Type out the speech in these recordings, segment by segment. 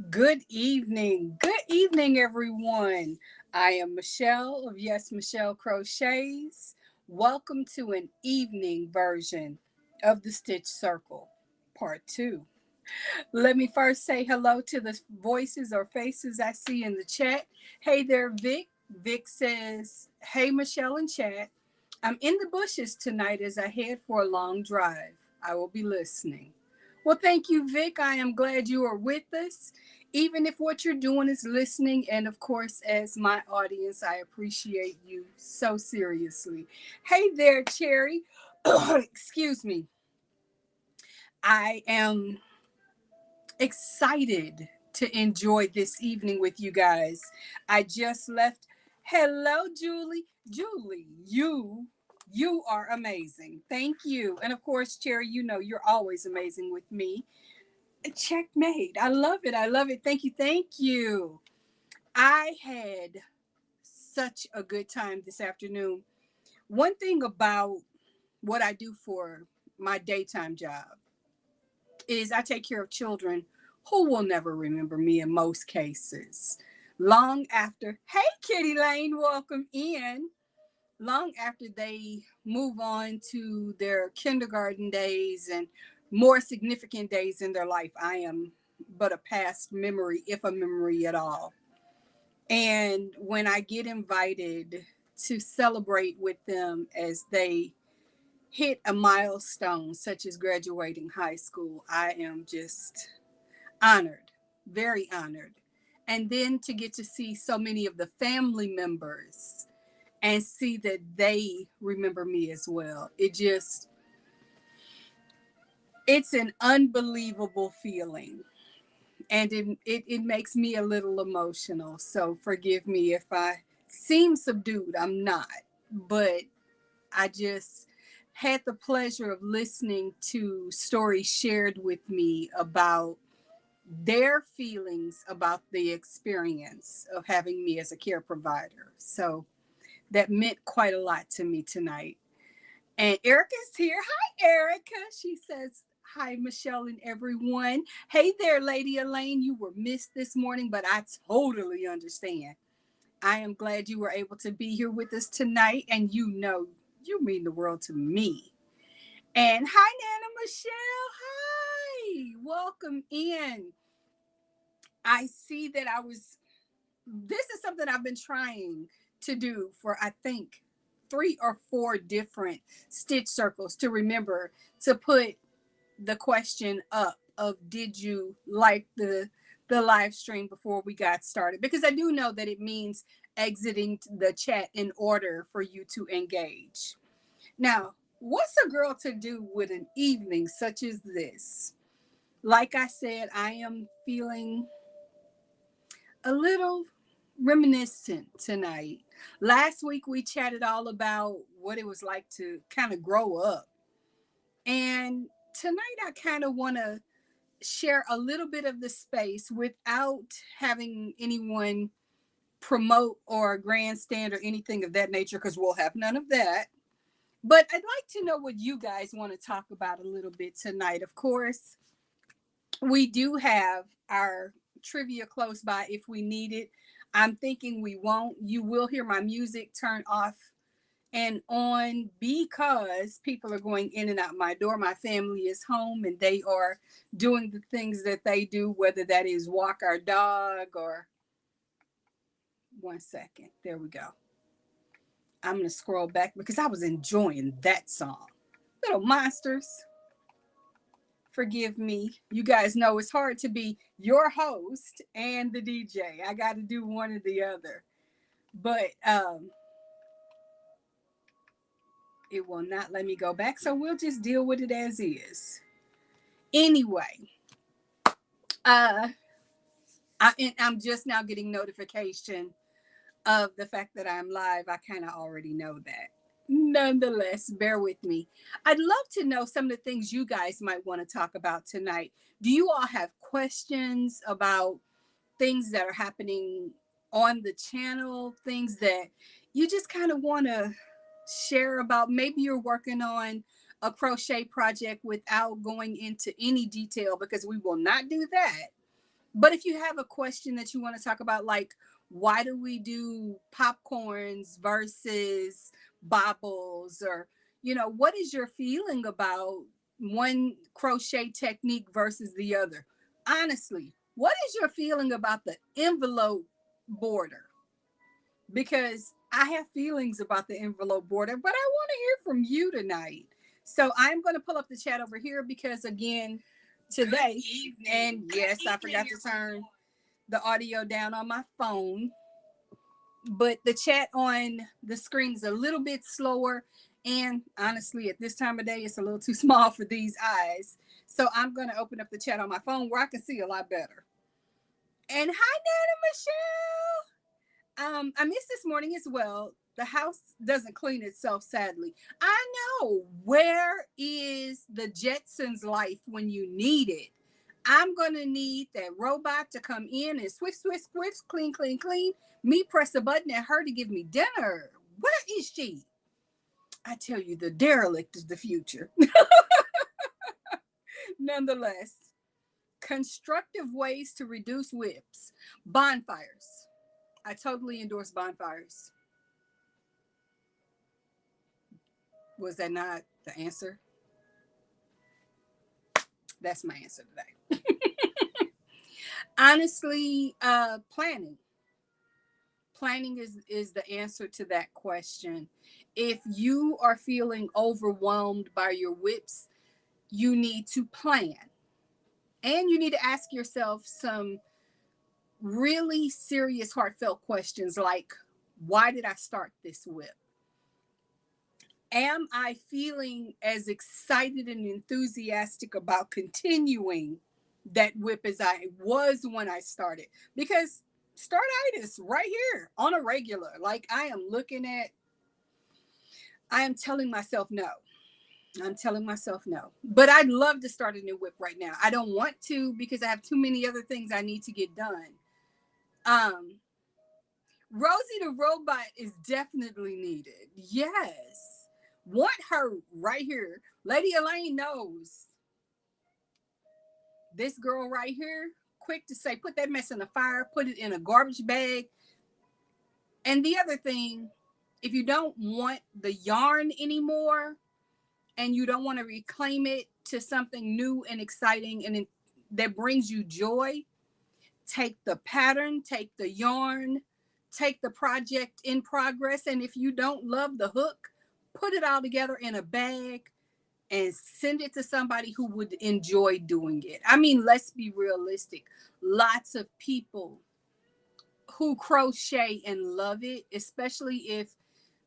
Good evening. Good evening, everyone. I am Michelle of Yes Michelle Crochets. Welcome to an evening version of the Stitch Circle, part two. Let me first say hello to the voices or faces I see in the chat. Hey there, Vic. Vic says, "Hey, Michelle and chat. I'm in the bushes tonight as I head for a long drive. I will be listening." Well, thank you, Vic. I am glad you are with us. Even if what you're doing is listening, and of course, as my audience, I appreciate you so seriously. Hey there, Cherry. Excuse me. I am excited to enjoy this evening with you guys. I just left. Hello, Julie. Julie, you are amazing. Thank you. And of course, Cherry, you know you're always amazing with me. Checkmate. I love it. I love it. Thank you. Thank you. I had such a good time this afternoon. One thing about what I do for my daytime job is I take care of children who will never remember me in most cases. Long after, hey, Kitty Lane, welcome in. Long after they move on to their kindergarten days and more significant days in their life, I am but a past memory, if a memory at all. And when I get invited to celebrate with them as they hit a milestone, such as graduating high school, I am just honored, very honored. And then to get to see so many of the family members and see that they remember me as well. It's an unbelievable feeling. And it makes me a little emotional. So forgive me if I seem subdued. I'm not. But I just had the pleasure of listening to stories shared with me about their feelings about the experience of having me as a care provider. So that meant quite a lot to me tonight. And Erica's here. Hi, Erica. She says, "Hi, Michelle and everyone. Hey there, Lady Elaine. You were missed this morning, but I totally understand. I am glad you were able to be here with us tonight, and you know you mean the world to me. And hi, Nana Michelle. Hi. Welcome in. I see that this is something I've been trying to do for, I think, 3 or 4 different stitch circles to remember to put the question up of did you like the live stream before we got started, because I do know that it means exiting the chat in order for you to engage. Now, what's a girl to do with an evening such as this? Like I said, I am feeling a little reminiscent tonight. Last week we chatted all about what it was like to kind of grow up. And tonight I kind of want to share a little bit of the space without having anyone promote or grandstand or anything of that nature, because we'll have none of that. But I'd like to know what you guys want to talk about a little bit tonight. Of course, we do have our trivia close by if we need it. I'm thinking we won't. You will hear my music turn off and on because people are going in and out my door. My family is home and they are doing the things that they do, whether that is walk our dog or 1 second. There we go. I'm going to scroll back because I was enjoying that song. Little Monsters, forgive me. You guys know it's hard to be your host and the DJ. I got to do one or the other. But it will not let me go back, so we'll just deal with it as is. Anyway, uh, I'm just now getting notification of the fact that I'm live. I kind of already know that. Nonetheless, bear with me. I'd love to know some of the things you guys might want to talk about tonight. Do you all have questions about things that are happening on the channel, things that you just kind of want to share about? Maybe you're working on a crochet project without going into any detail, because we will not do that. But if you have a question that you want to talk about, like why do we do popcorns versus bobbles, or what is your feeling about one crochet technique versus the other? Honestly, what is your feeling about the envelope border? Because I have feelings about the envelope border, but I want to hear from you tonight. So I'm going to pull up the chat over here because, again, today, and yes, I forgot to turn the audio down on my phone, but the chat on the screen is a little bit slower. And honestly, at this time of day, it's a little too small for these eyes. So I'm going to open up the chat on my phone where I can see a lot better. And hi, Nana Michelle. I missed this morning as well. The house doesn't clean itself, sadly. I know. Where is the Jetsons life when you need it? I'm going to need that robot to come in and swift, swift, swift, clean, clean, clean. Me press a button at her to give me dinner. Where is she? I tell you, the derelict is the future. Nonetheless, constructive ways to reduce whips. Bonfires. I totally endorse bonfires. Was that not the answer? That's my answer today. Honestly, planning. Planning is the answer to that question. If you are feeling overwhelmed by your whips, you need to plan. And you need to ask yourself some really serious, heartfelt questions like, why did I start this whip? Am I feeling as excited and enthusiastic about continuing that whip as I was when I started? Because startitis right here on a regular, like I am telling myself no. I'm telling myself no. But I'd love to start a new whip right now. I don't want to because I have too many other things I need to get done. Um, Rosie the robot is definitely needed. Yes. Want her right here. Lady Elaine knows. This girl right here, quick to say, put that mess in the fire, put it in a garbage bag. And the other thing, if you don't want the yarn anymore and you don't want to reclaim it to something new and exciting and that brings you joy, take the pattern, take the yarn, take the project in progress. And if you don't love the hook, put it all together in a bag and send it to somebody who would enjoy doing it. I mean, let's be realistic. Lots of people who crochet and love it, especially if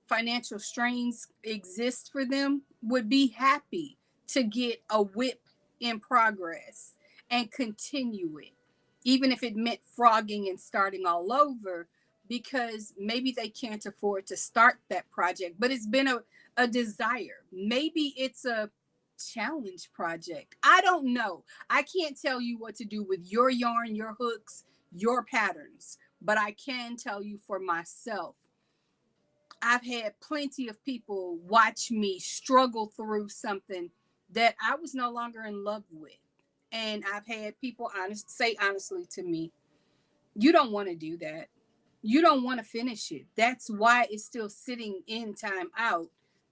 financial strains exist for them, would be happy to get a whip in progress and continue it, even if it meant frogging and starting all over, because maybe they can't afford to start that project, but it's been a desire. Maybe it's a challenge project. I don't know. I can't tell you what to do with your yarn, your hooks, your patterns, but I can tell you for myself. I've had plenty of people watch me struggle through something that I was no longer in love with. And I've had people say honestly to me, you don't want to do that. You don't want to finish it. That's why it's still sitting in time out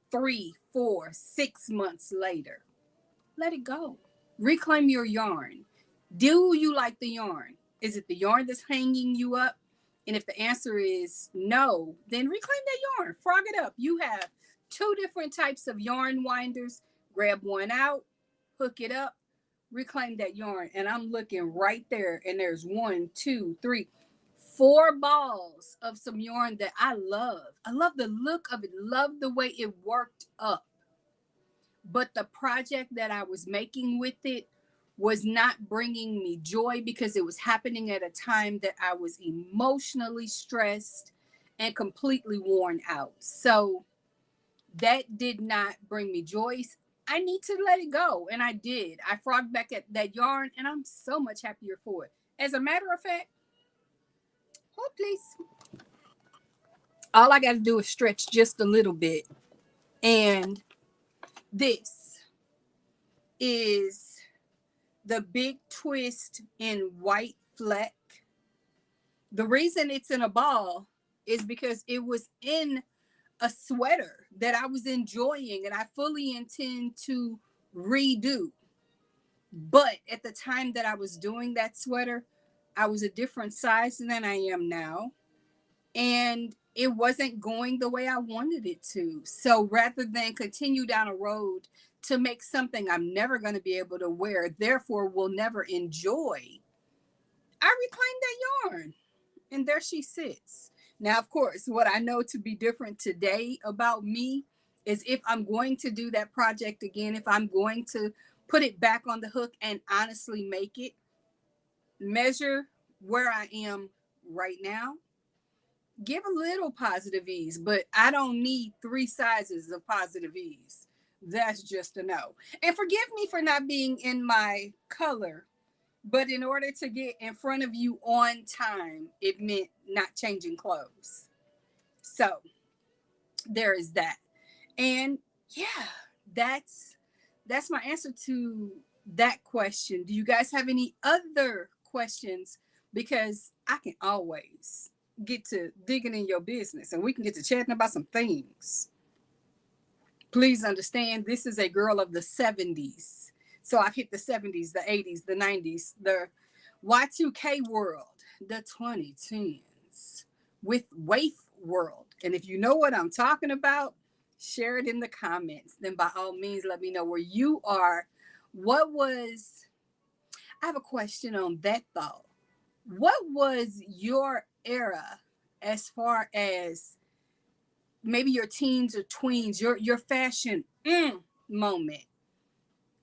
3, 4, 6 months later. Let it go. Reclaim your yarn. Do you like the yarn? Is it the yarn that's hanging you up? And if the answer is no, then reclaim that yarn. Frog it up. You have 2 different types of yarn winders. Grab one out, hook it up, reclaim that yarn. And I'm looking right there, and there's 1, 2, 3, 4 balls of some yarn that I love. I love the look of it, love the way it worked up. But the project that I was making with it was not bringing me joy because it was happening at a time that I was emotionally stressed and completely worn out. So that did not bring me joy. I need to let it go. And I did. I frogged back at that yarn and I'm so much happier for it. As a matter of fact, hold please. All I got to do is stretch just a little bit. And this is the big twist in white fleck. The reason it's in a ball is because it was in a sweater that I was enjoying and I fully intend to redo. But at the time that I was doing that sweater, I was a different size than I am now. And it wasn't going the way I wanted it to. So rather than continue down a road to make something I'm never going to be able to wear, therefore will never enjoy, I reclaimed that yarn. And there she sits. Now, of course, what I know to be different today about me is if I'm going to do that project again, if I'm going to put it back on the hook and honestly make it, measure where I am right now, give a little positive ease, but I don't need 3 sizes of positive ease. That's just a no. And forgive me for not being in my color, but in order to get in front of you on time, it meant not changing clothes. So there is that. And yeah, that's that's my answer to that question. Do you guys have any other questions? Because I can always get to digging in your business and we can get to chatting about some things. Please understand, this is a girl of the 70s. So I've hit the 70s, the 80s, the 90s, the Y2K world, the 2010s with Waif world. And if you know what I'm talking about, share it in the comments. Then by all means, let me know where you are. What was, I have a question on that though. What was your era as far as maybe your teens or tweens, your fashion moment?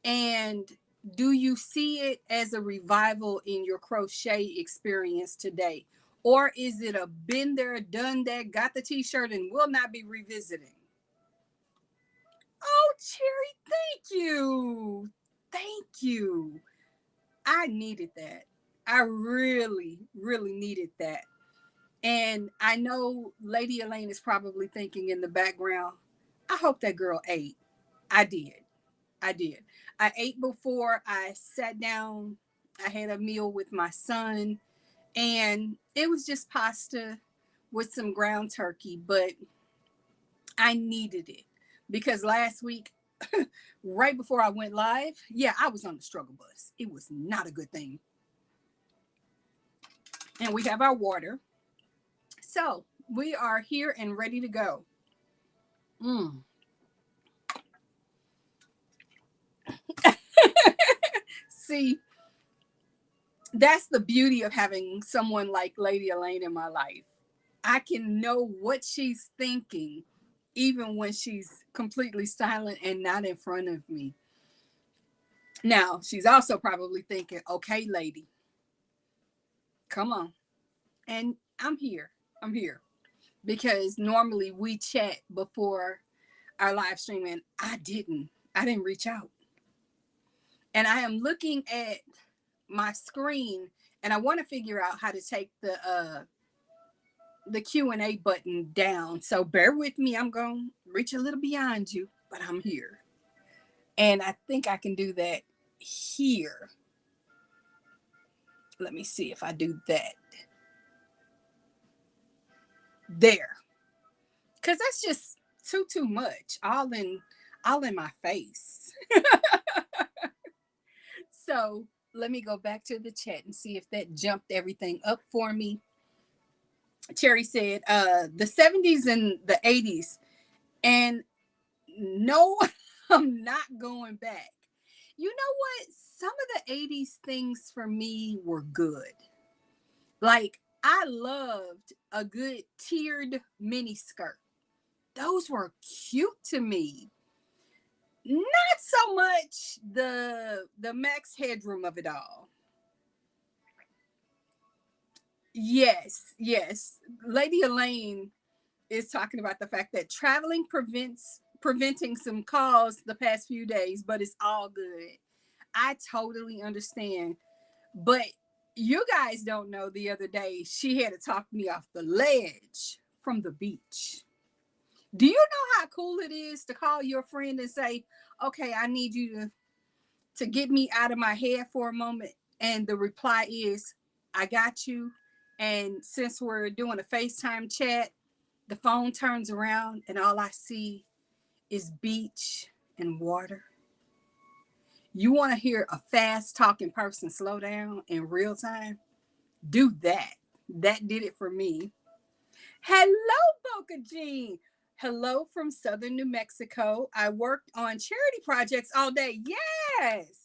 And do you see it as a revival in your crochet experience today? Or is it a been there, done that, got the t-shirt and will not be revisiting? Oh, Cherry, thank you. Thank you. I needed that. I really, really needed that. And I know Lady Elaine is probably thinking in the background, I hope that girl ate. I did. I did. I ate before I sat down. I had a meal with my son, and it was just pasta with some ground turkey, but I needed it because last week, right before I went live, yeah, I was on the struggle bus. It was not a good thing. And we have our water. So we are here and ready to go. Mm. See, that's the beauty of having someone like Lady Elaine in my life. I can know what she's thinking, even when she's completely silent and not in front of me. Now, she's also probably thinking, okay, lady, come on. And I'm here. I'm here. Because normally we chat before our live stream, and I didn't. I didn't reach out. And I am looking at my screen and I want to figure out how to take the Q&A button down. So bear with me. I'm going to reach a little beyond you, but I'm here. And I think I can do that here. Let me see if I do that. There. Cuz that's just too much. All in my face. So, let me go back to the chat and see if that jumped everything up for me. Cherry said the 70s and the 80s. And no, I'm not going back. You know what? Some of the 80s things for me were good. Like, I loved a good tiered mini skirt. Those were cute to me. Not so much the max headroom of it all. Yes, yes. Lady Elaine is talking about the fact that traveling preventing some calls the past few days, but it's all good. I totally understand. But you guys don't know, the other day she had to talk me off the ledge from the beach. Do you know how cool it is to call your friend and say, okay, I need you to get me out of my head for a moment? And the reply is, I got you. And since we're doing a FaceTime chat, the phone turns around and all I see is beach and water. You want to hear a fast talking person slow down in real time? Do that. That did it for me. Hello, Boca Jean. Hello from southern New Mexico. I worked on charity projects all day. Yes.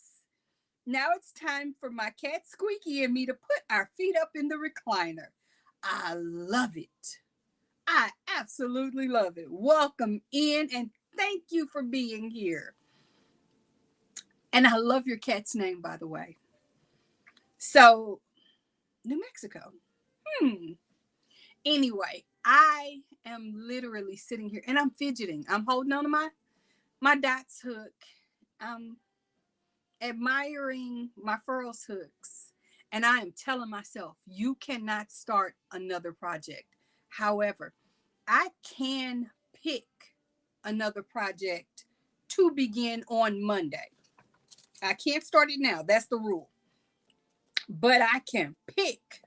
Now it's time for my cat Squeaky and me to put our feet up in the recliner. I love it. I absolutely love it. Welcome in and thank you for being here. And I love your cat's name, by the way. So, New Mexico. Hmm. Anyway, I am literally sitting here and I'm fidgeting. I'm holding on to my dots hook. I'm admiring my furrows hooks. And I am telling myself, you cannot start another project. However, I can pick another project to begin on Monday. I can't start it now. That's the rule. But I can pick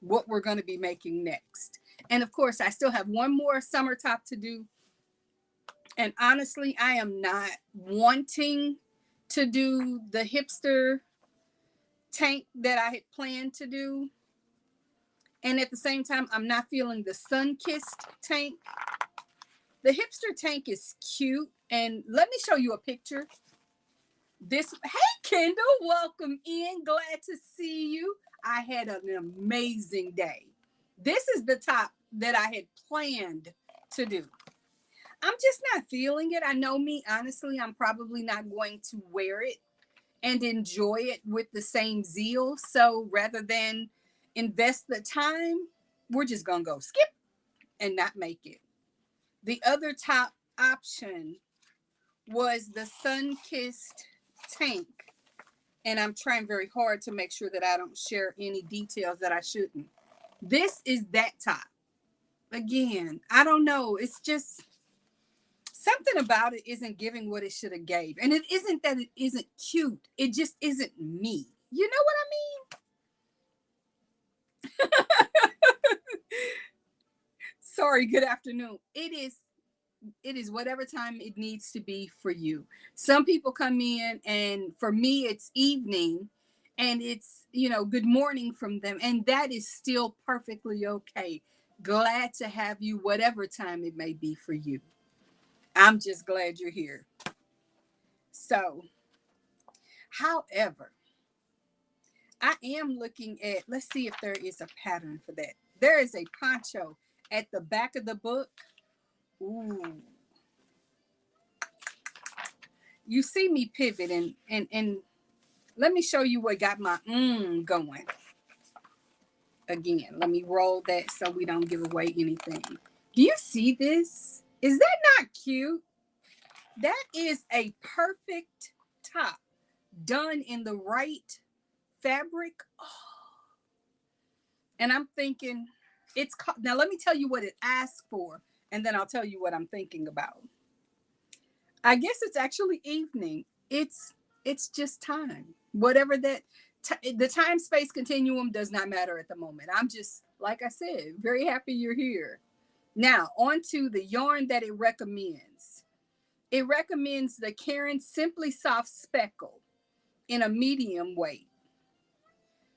what we're going to be making next. And of course, I still have one more summer top to do. And honestly, I am not wanting to do the hipster tank that I had planned to do. And at the same time, I'm not feeling the sun-kissed tank. The hipster tank is cute. And let me show you a picture. Hey, Kendall, welcome in. Glad to see you. I had an amazing day. This is the top that I had planned to do. I'm just not feeling it. I know me, honestly, I'm probably not going to wear it and enjoy it with the same zeal. So rather than invest the time, we're just going to go skip and not make it. The other top option was the sun-kissed tank. And I'm trying very hard to make sure that I don't share any details that I shouldn't. This is that top. Again, I don't know. It's just something about it isn't giving what it should have gave. And it isn't that it isn't cute. It just isn't me. You know what I mean? Sorry, good afternoon. It is whatever time it needs to be for you. Some people come in and for me it's evening and it's, good morning from them. And that is still perfectly okay. Glad to have you, whatever time it may be for you. I'm just glad you're here. So, however, I am looking at, let's see if there is a pattern for that. There is a poncho at the back of the book. Ooh. You see me pivot and let me show you what got my going. Again, let me roll that so we don't give away anything. Do you see this? Is that not cute? That is a perfect top done in the right fabric. Oh. And I'm thinking now let me tell you what it asks for and then I'll tell you what I'm thinking about. I guess it's actually evening. It's just time. Whatever that the time space continuum does not matter at the moment. I'm just, like I said, very happy you're here. Now, on to the yarn that it recommends. It recommends the Karen Simply Soft Speckle in a medium weight.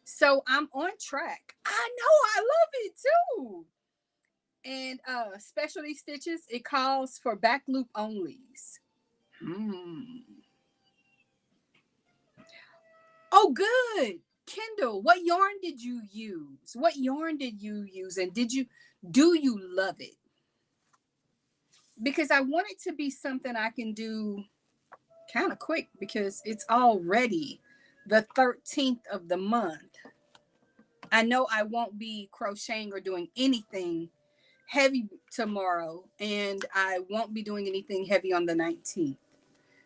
So I'm on track. I know, I love it too. And specialty stitches, it calls for back loop onlys. Oh, good. Kendall, what yarn did you use? What yarn did you use? And do you love it? Because I want it to be something I can do kind of quick because it's already the 13th of the month. I know I won't be crocheting or doing anything heavy tomorrow, and I won't be doing anything heavy on the 19th.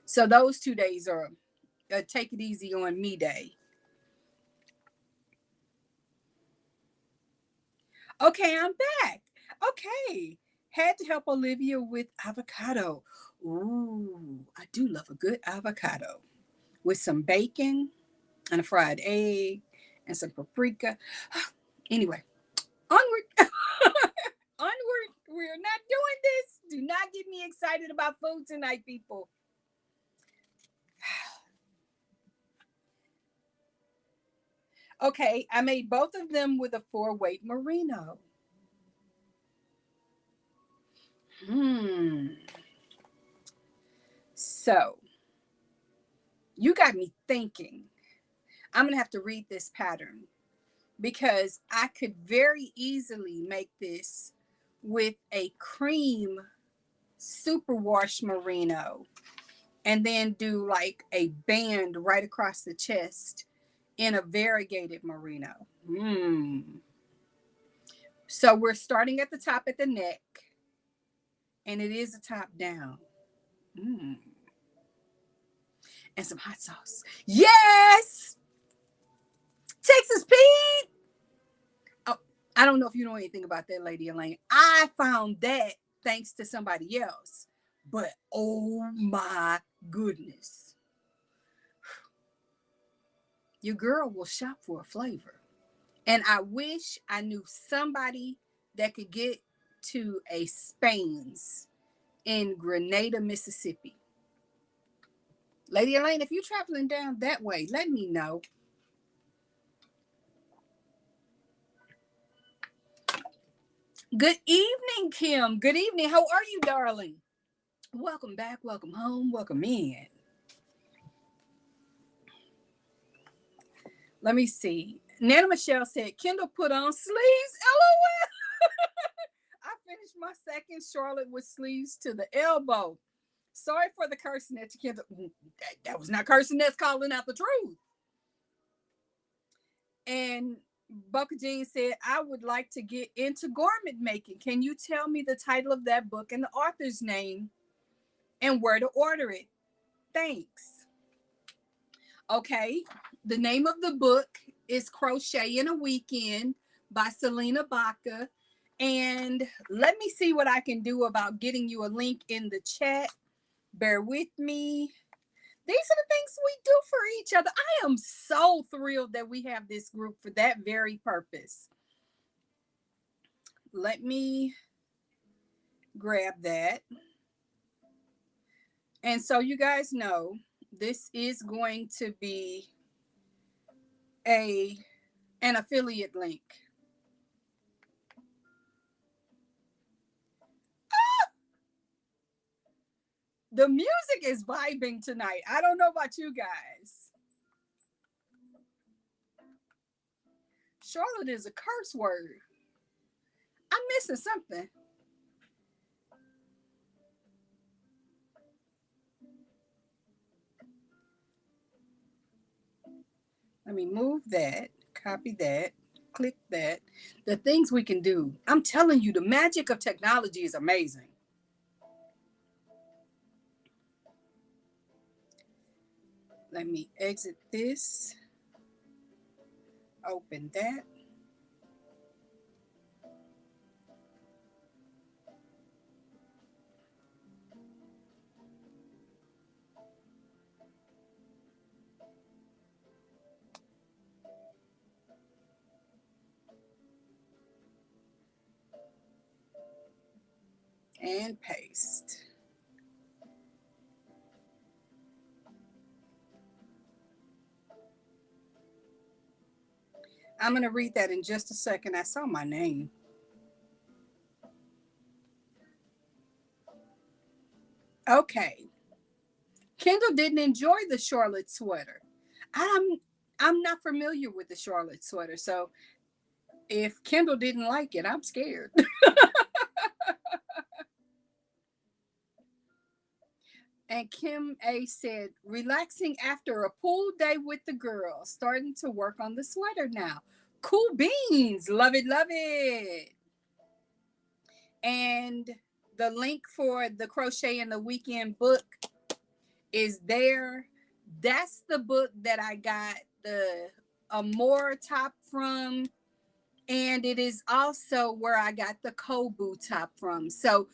So those 2 days are a take it easy on me day. Okay, I'm back. Okay. Had to help Olivia with avocado. Ooh, I do love a good avocado with some bacon and a fried egg and some paprika. Anyway, onward. Onward. We're not doing this. Do not get me excited about food tonight, people. Okay, I made both of them with a 4-weight merino. Hmm. So you got me thinking. I'm going to have to read this pattern because I could very easily make this with a cream superwash merino and then do like a band right across the chest in a variegated merino. So we're starting at the top at the neck, and it is a top down. And some hot sauce. Yes! Texas Pete! Oh, I don't know if you know anything about that, Lady Elaine. I found that thanks to somebody else. But oh my goodness. Your girl will shop for a flavor. And I wish I knew somebody that could get to a Spain's in Grenada, Mississippi. Lady Elaine, if you're traveling down that way, let me know. Good evening, Kim. Good evening. How are you, darling? Welcome back. Welcome home. Welcome in. Let me see. Nana Michelle said, Kendall put on sleeves. LOL. I finished my second Charlotte with sleeves to the elbow. Sorry for the cursing at you, Kendall. That was not cursing. That's calling out the truth. And Boca Jean said, I would like to get into garment making. Can you tell me the title of that book and the author's name and where to order it? Thanks. Okay. The name of the book is Crochet in a Weekend by Selena Baca. And let me see what I can do about getting you a link in the chat. Bear with me. These are the things we do for each other. I am so thrilled that we have this group for that very purpose. Let me grab that. And so you guys know this is going to be an affiliate link. The music is vibing tonight. I don't know about you guys. Charlotte is a curse word. I'm missing something. Let me move that, copy that, click that. The things we can do. I'm telling you, the magic of technology is amazing. Let me exit this. Open that. And paste. I'm going to read that in just a second. I saw my name. Okay. Kendall didn't enjoy the Charlotte sweater. I'm not familiar with the Charlotte sweater, so if Kendall didn't like it, I'm scared. And Kim A said, relaxing after a pool day with the girls, starting to work on the sweater now. Cool beans. Love it, love it. And the link for the Crochet in the Weekend book is there. That's the book that I got the Amore top from. And it is also where I got the Kobu top from. So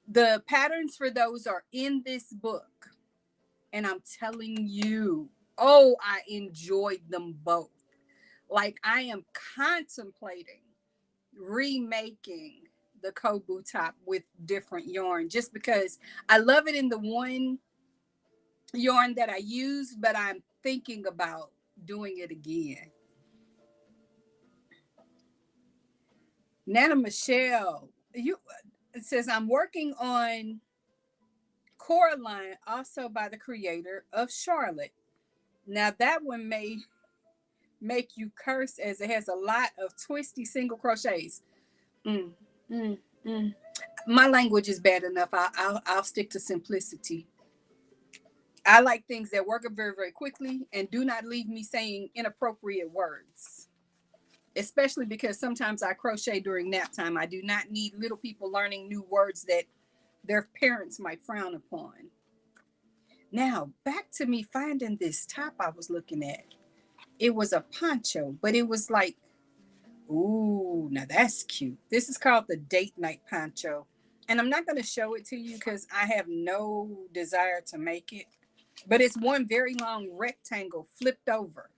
the patterns for those are in this book. And I'm telling you, oh, I enjoyed them both. Like I am contemplating remaking the Kobu top with different yarn just because I love it in the one yarn that I use, but I'm thinking about doing it again. Nana Michelle, you it says I'm working on Coraline, also by the creator of Charlotte. Now that one may make you curse as it has a lot of twisty single crochets. Mm, mm, mm. My language is bad enough. I'll stick to simplicity. I like things that work up very, very quickly and do not leave me saying inappropriate words, especially because sometimes I crochet during nap time. I do not need little people learning new words that their parents might frown upon. Now, back to me finding this top I was looking at. It was a poncho, but it was like, ooh, now that's cute. This is called the date night poncho. And I'm not going to show it to you because I have no desire to make it. But it's one very long rectangle flipped over.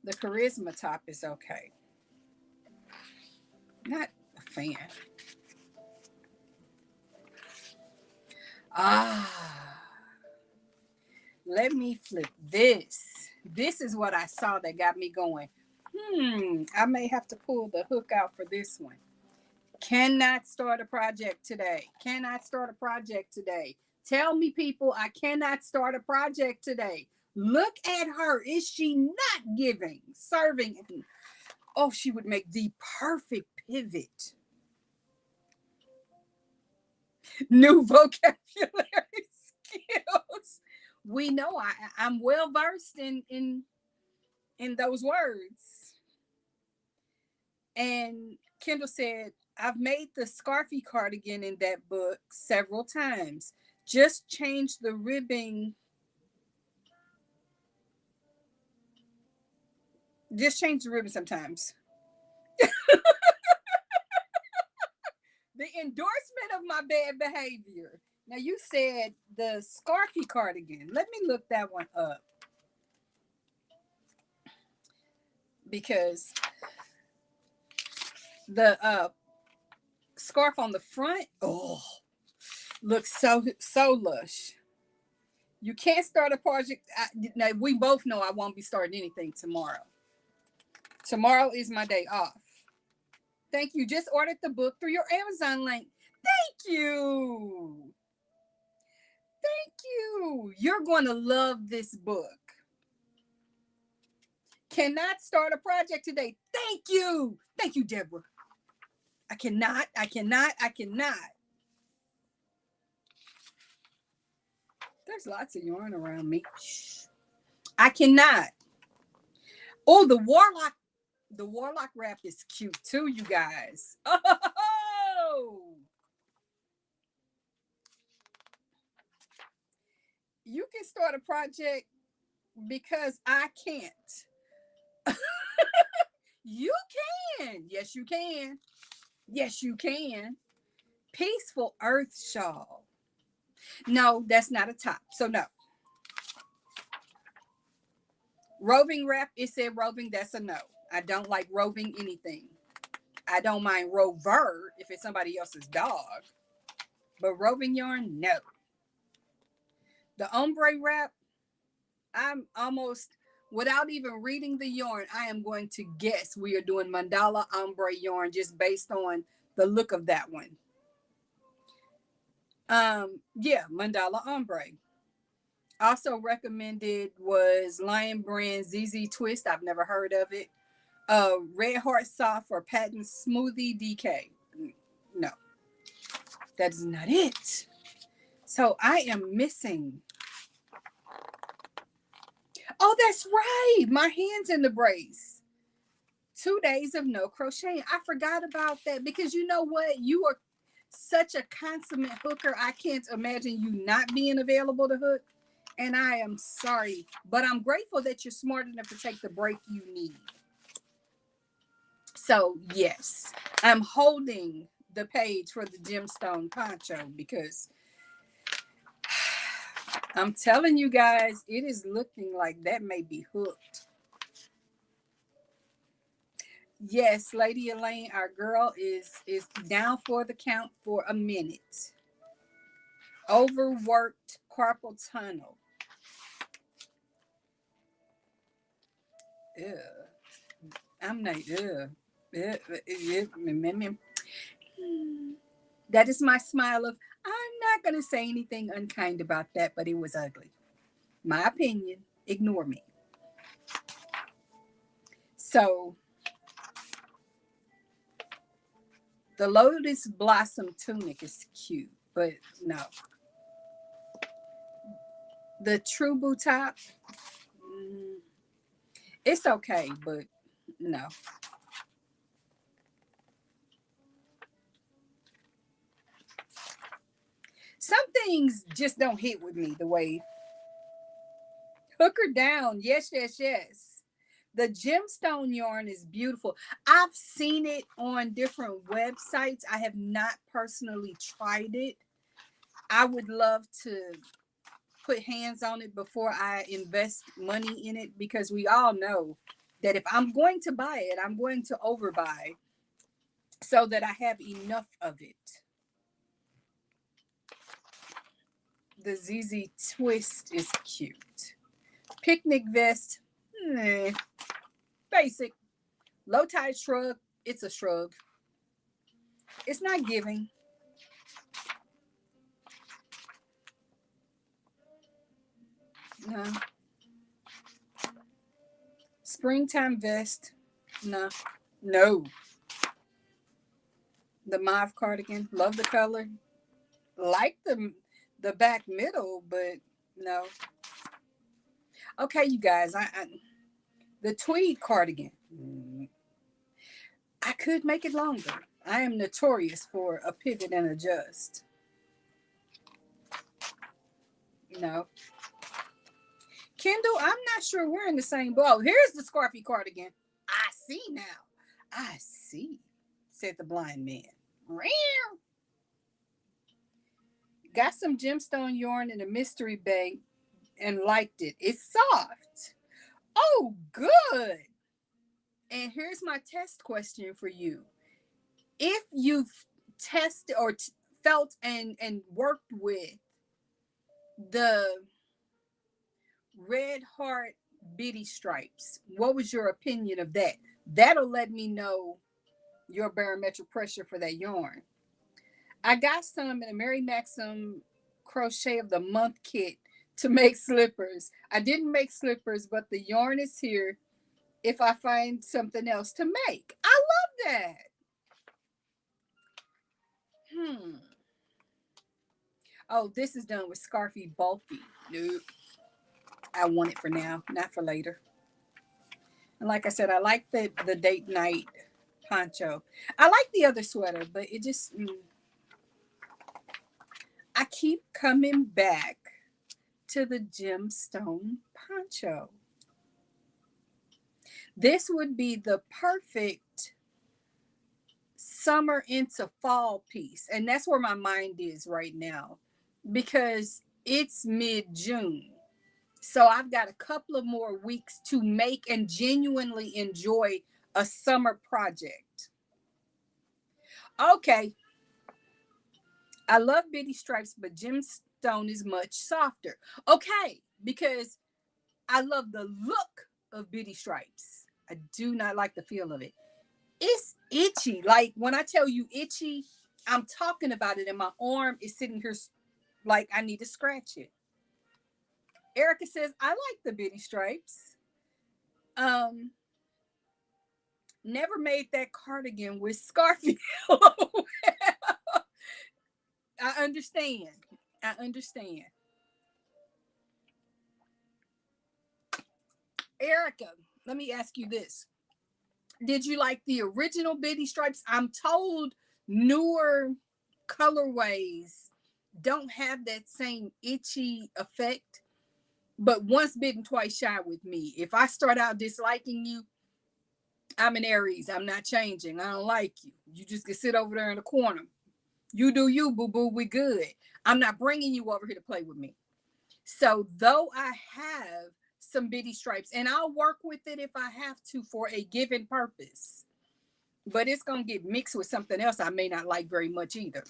The charisma top is okay. Not a fan. Let me flip this. This is what I saw that got me going. I may have to pull the hook out for this one. Cannot start a project today. Cannot start a project today. Tell me, people, I cannot start a project today. Look at her. Is she not giving, serving? Oh, she would make the perfect pivot. New vocabulary skills. We know I'm well versed in those words. And Kendall said, I've made the scarfy cardigan in that book several times. Just change the ribbing. Just change the ribbon sometimes. The endorsement of my bad behavior. Now you said the scarfy cardigan. Let me look that one up. Because the scarf on the front, oh, looks so lush. You can't start a project. Now we both know I won't be starting anything tomorrow. Tomorrow is my day off. Thank you. Just ordered the book through your Amazon link. Thank you. Thank you. You're going to love this book. Cannot start a project today. Thank you. Thank you, Deborah. I cannot. There's lots of yarn around me. I cannot. Oh, the warlock wrap is cute too, you guys. Oh, you can start a project because I can't. You can. Yes, you can. Yes, you can. Peaceful Earth Shawl. No, that's not a top. So no. Roving wrap, it said roving. That's a no. I don't like roving anything. I don't mind rover if it's somebody else's dog. But roving yarn, no. The ombre wrap, I'm almost, without even reading the yarn, I am going to guess we are doing mandala ombre yarn just based on the look of that one. Yeah, mandala ombre. Also recommended was Lion Brand ZZ Twist. I've never heard of it. Red Heart Soft or Patent Smoothie DK. No, that is not it. So I am missing. Oh, that's right. My hand's in the brace. 2 days of no crocheting. I forgot about that because you know what? You are such a consummate hooker. I can't imagine you not being available to hook. And I am sorry, but I'm grateful that you're smart enough to take the break you need. So yes, I'm holding the page for the gemstone poncho because I'm telling you guys, it is looking like that may be hooked. Yes, Lady Elaine, our girl is down for the count for a minute. Overworked carpal tunnel. Ew. I'm not. Ew. That is my smile of. I'm not gonna say anything unkind about that, but it was ugly. My opinion. Ignore me. So the lotus blossom tunic is cute, but no. The true boot top, mm, it's okay, but no. Some things just don't hit with me the way hook her down. Yes, yes, yes. The gemstone yarn is beautiful. I've seen it on different websites. I have not personally tried it. I would love to put hands on it before I invest money in it because we all know that if I'm going to buy it, I'm going to overbuy so that I have enough of it. The ZZ Twist is cute. Picnic vest, eh, basic. Low tide shrug, it's a shrug. It's not giving. No. Springtime vest, no. No. The mauve cardigan, love the color. Like the back middle, but no. Okay, you guys, the tweed cardigan. I could make it longer. I am notorious for a pivot and adjust. No. Kendall, I'm not sure we're in the same boat. Here's the scarfy cardigan. I see now. I see, said the blind man. Got some gemstone yarn in a mystery bag and liked it. It's soft. Oh, good. And here's my test question for you. If you've tested or felt and worked with the red heart bitty stripes, what was your opinion of that? That'll let me know your barometric pressure for that yarn. I got some in a Mary Maxim crochet of the month kit to make slippers. I didn't make slippers, but the yarn is here if I find something else to make. I love that. Hmm. Oh, this is done with Scarfy Bulky. Nope. I want it for now, not for later. And like I said, I like the date night poncho. I like the other sweater, but it just I keep coming back to the gemstone poncho. This would be the perfect summer into fall piece. And that's where my mind is right now because it's mid-June. So I've got a couple of more weeks to make and genuinely enjoy a summer project. Okay. I love bitty stripes, but gemstone is much softer. Okay, because I love the look of bitty stripes. I do not like the feel of it. It's itchy. Like when I tell you itchy, I'm talking about it, and my arm is sitting here like I need to scratch it. Erica says, I like the bitty stripes. Um, Never made that cardigan with scarfy. I understand. I understand. Erica, let me ask you this. Did you like the original bitty stripes? I'm told newer colorways don't have that same itchy effect, but once bitten, twice shy with me. If I start out disliking you, I'm an Aries. I'm not changing. I don't like you. You just can sit over there in the corner. You do you, boo boo. We good. I'm not bringing you over here to play with me. So though I have some bitty stripes, and I'll work with it if I have to for a given purpose, but it's going to get mixed with something else I may not like very much either.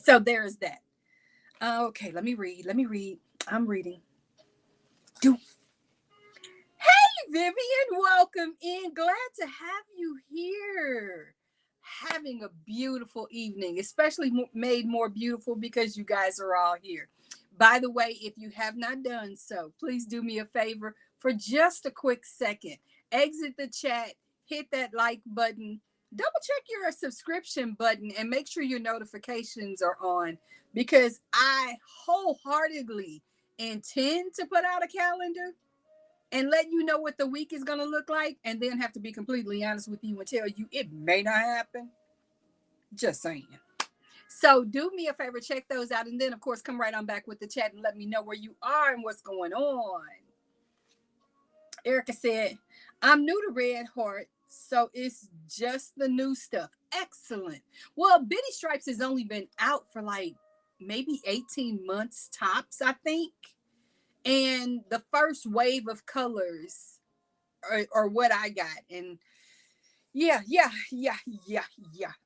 So there's that. Okay, let me read. Let me read. I'm reading. Do Vivian, welcome in. Glad to have you here. Having a beautiful evening, especially made more beautiful because you guys are all here. By the way, if you have not done so, please do me a favor for just a quick second. Exit the chat, hit that like button, double check your subscription button, and make sure your notifications are on because I wholeheartedly intend to put out a calendar and let you know what the week is going to look like, and then have to be completely honest with you and tell you it may not happen. Just saying. So do me a favor, check those out, and then of course come right on back with the chat and let me know where you are and what's going on. Erica said, I'm new to Red Heart, so it's just the new stuff. Excellent. Well, Bitty Stripes has only been out for like maybe 18 months tops, I think. And the first wave of colors are what I got. And yeah.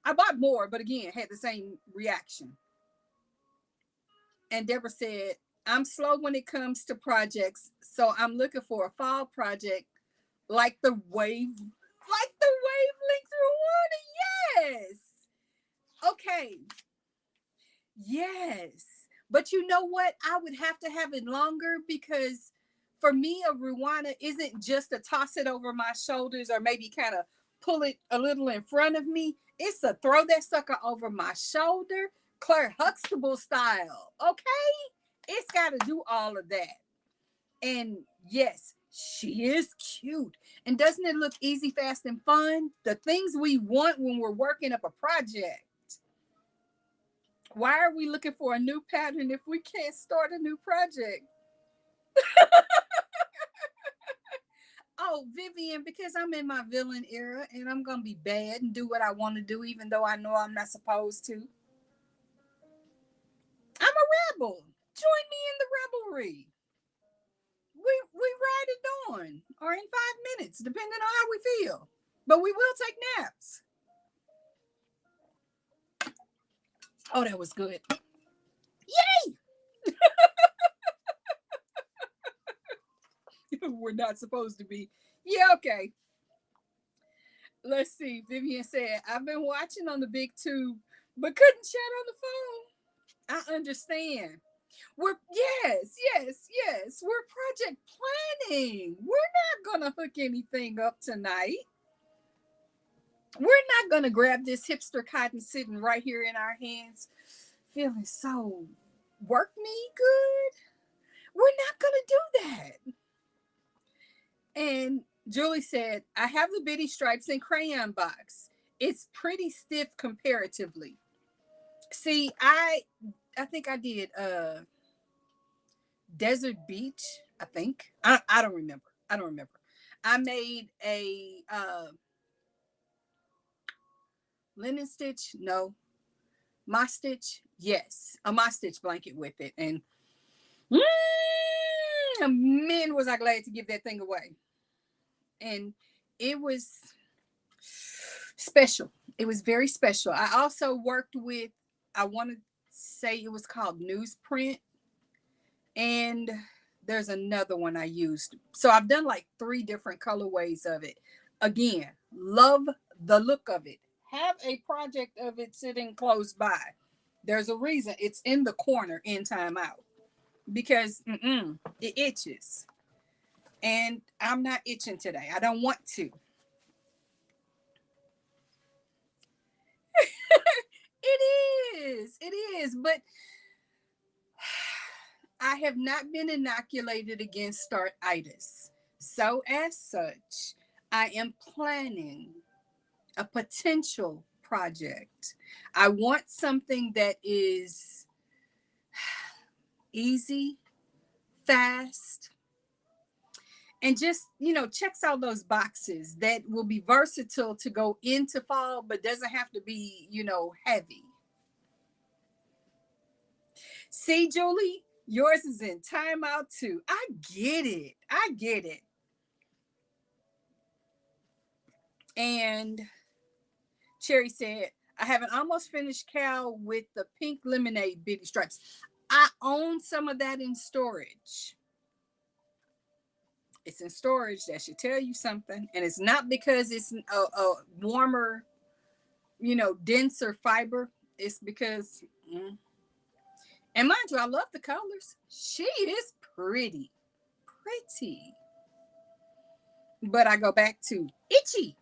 I bought more, but again, had the same reaction. And Deborah said, I'm slow when it comes to projects, so I'm looking for a fall project like the wavelength through water. Yes. Okay. Yes. But you know what? I would have to have it longer because for me, a Ruana isn't just to toss it over my shoulders or maybe kind of pull it a little in front of me. It's a throw that sucker over my shoulder, Claire Huxtable style. Okay? It's got to do all of that. And yes, she is cute. And doesn't it look easy, fast, and fun? The things we want when we're working up a project. Why are we looking for a new pattern if we can't start a new project? Oh, Vivian, because I'm in my villain era and I'm going to be bad and do what I want to do, even though I know I'm not supposed to. I'm a rebel. Join me in the revelry. We ride it on, or in 5 minutes, depending on how we feel. But we will take naps. Oh, that was good. Yay! We're not supposed to be. Yeah, okay. Let's see. Vivian said, I've been watching on the big tube, but couldn't chat on the phone. I understand. Yes. We're project planning. We're not gonna hook anything up tonight. We're not gonna grab this hipster cotton sitting right here in our hands, feeling so work me good. We're not gonna do that. And Julie said, I have the Bitty Stripes and crayon box. It's pretty stiff comparatively. See, I think I did Desert Beach, I think. I don't remember. I made a linen stitch, no. My stitch, yes. A my stitch blanket with it. And man, was I glad to give that thing away. And it was special. It was very special. I also worked with, I want to say it was called newsprint. And there's another one I used. So I've done like 3 different colorways of it. Again, love the look of it. Have a project of it sitting close by. There's a reason it's in the corner in timeout because it itches. And I'm not itching today. I don't want to. It is. But I have not been inoculated against startitis. So, as such, I am planning a potential project. I want something that is easy, fast, and just, checks all those boxes that will be versatile to go into fall, but doesn't have to be, heavy. See, Julie, Yours is in timeout too. I get it. I get it. And Cherry said, I have an almost finished cow with the pink lemonade bitty stripes. I own some of that in storage. It's in storage. That should tell you something. And it's not because it's a warmer, denser fiber. It's because, and mind you, I love the colors. She is pretty. Pretty. But I go back to itchy.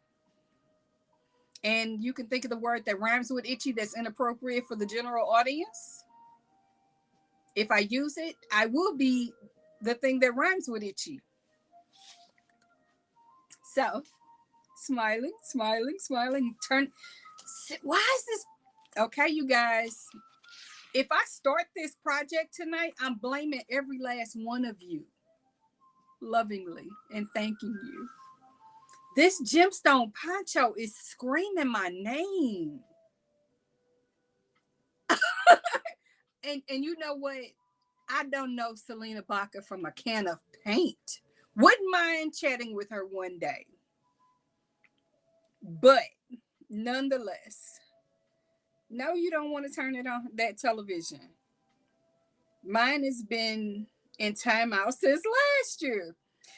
And you can think of the word that rhymes with itchy that's inappropriate for the general audience. If I use it, I will be the thing that rhymes with itchy. So, smiling, smiling, smiling. Why is this? Okay, you guys. If I start this project tonight, I'm blaming every last one of you lovingly and thanking you. This gemstone poncho is screaming my name. and you know what? I don't know Selena Baca from a can of paint. Wouldn't mind chatting with her one day. But nonetheless, no, you don't want to turn it on that television. Mine has been in timeout since last year.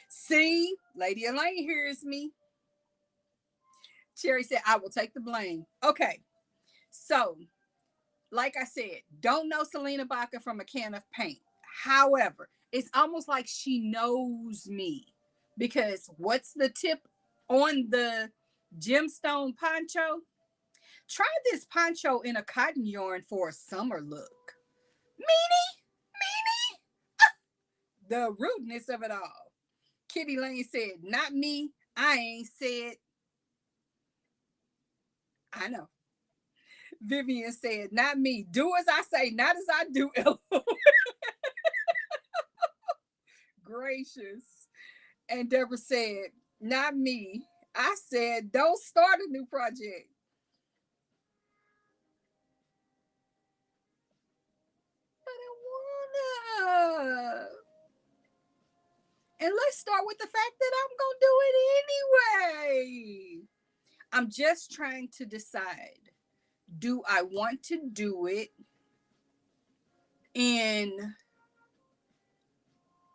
See, Lady Elaine hears me. Cherry said, I will take the blame. Okay. So, like I said, don't know Selena Baca from a can of paint. However, it's almost like she knows me because what's the tip on the gemstone poncho? Try this poncho in a cotton yarn for a summer look. Meanie, the rudeness of it all. Kitty Lane said, not me. I ain't said. I know. Vivian said, not me. Do as I say, not as I do. Gracious. And Deborah said, not me. I said, don't start a new project. I don't wanna. And let's start with the fact that I'm going to do it anyway. I'm just trying to decide, do I want to do it in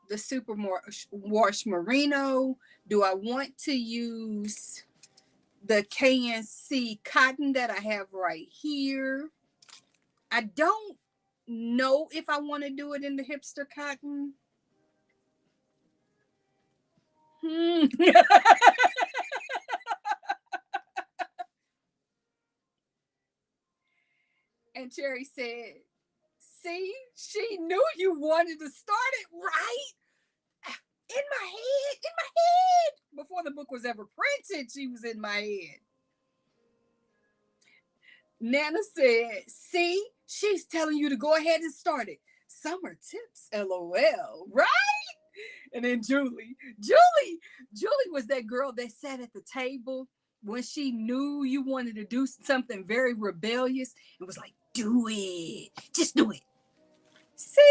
the superwash merino? Do I want to use the KNC cotton that I have right here? I don't know if I want to do it in the hipster cotton. And Cherry said, see, she knew you wanted to start it, right? In my head. Before the book was ever printed, she was in my head. Nana said, see, she's telling you to go ahead and start it. Summer tips, LOL, right? And then Julie was that girl that sat at the table when she knew you wanted to do something very rebellious and was like, do it. Just do it. See?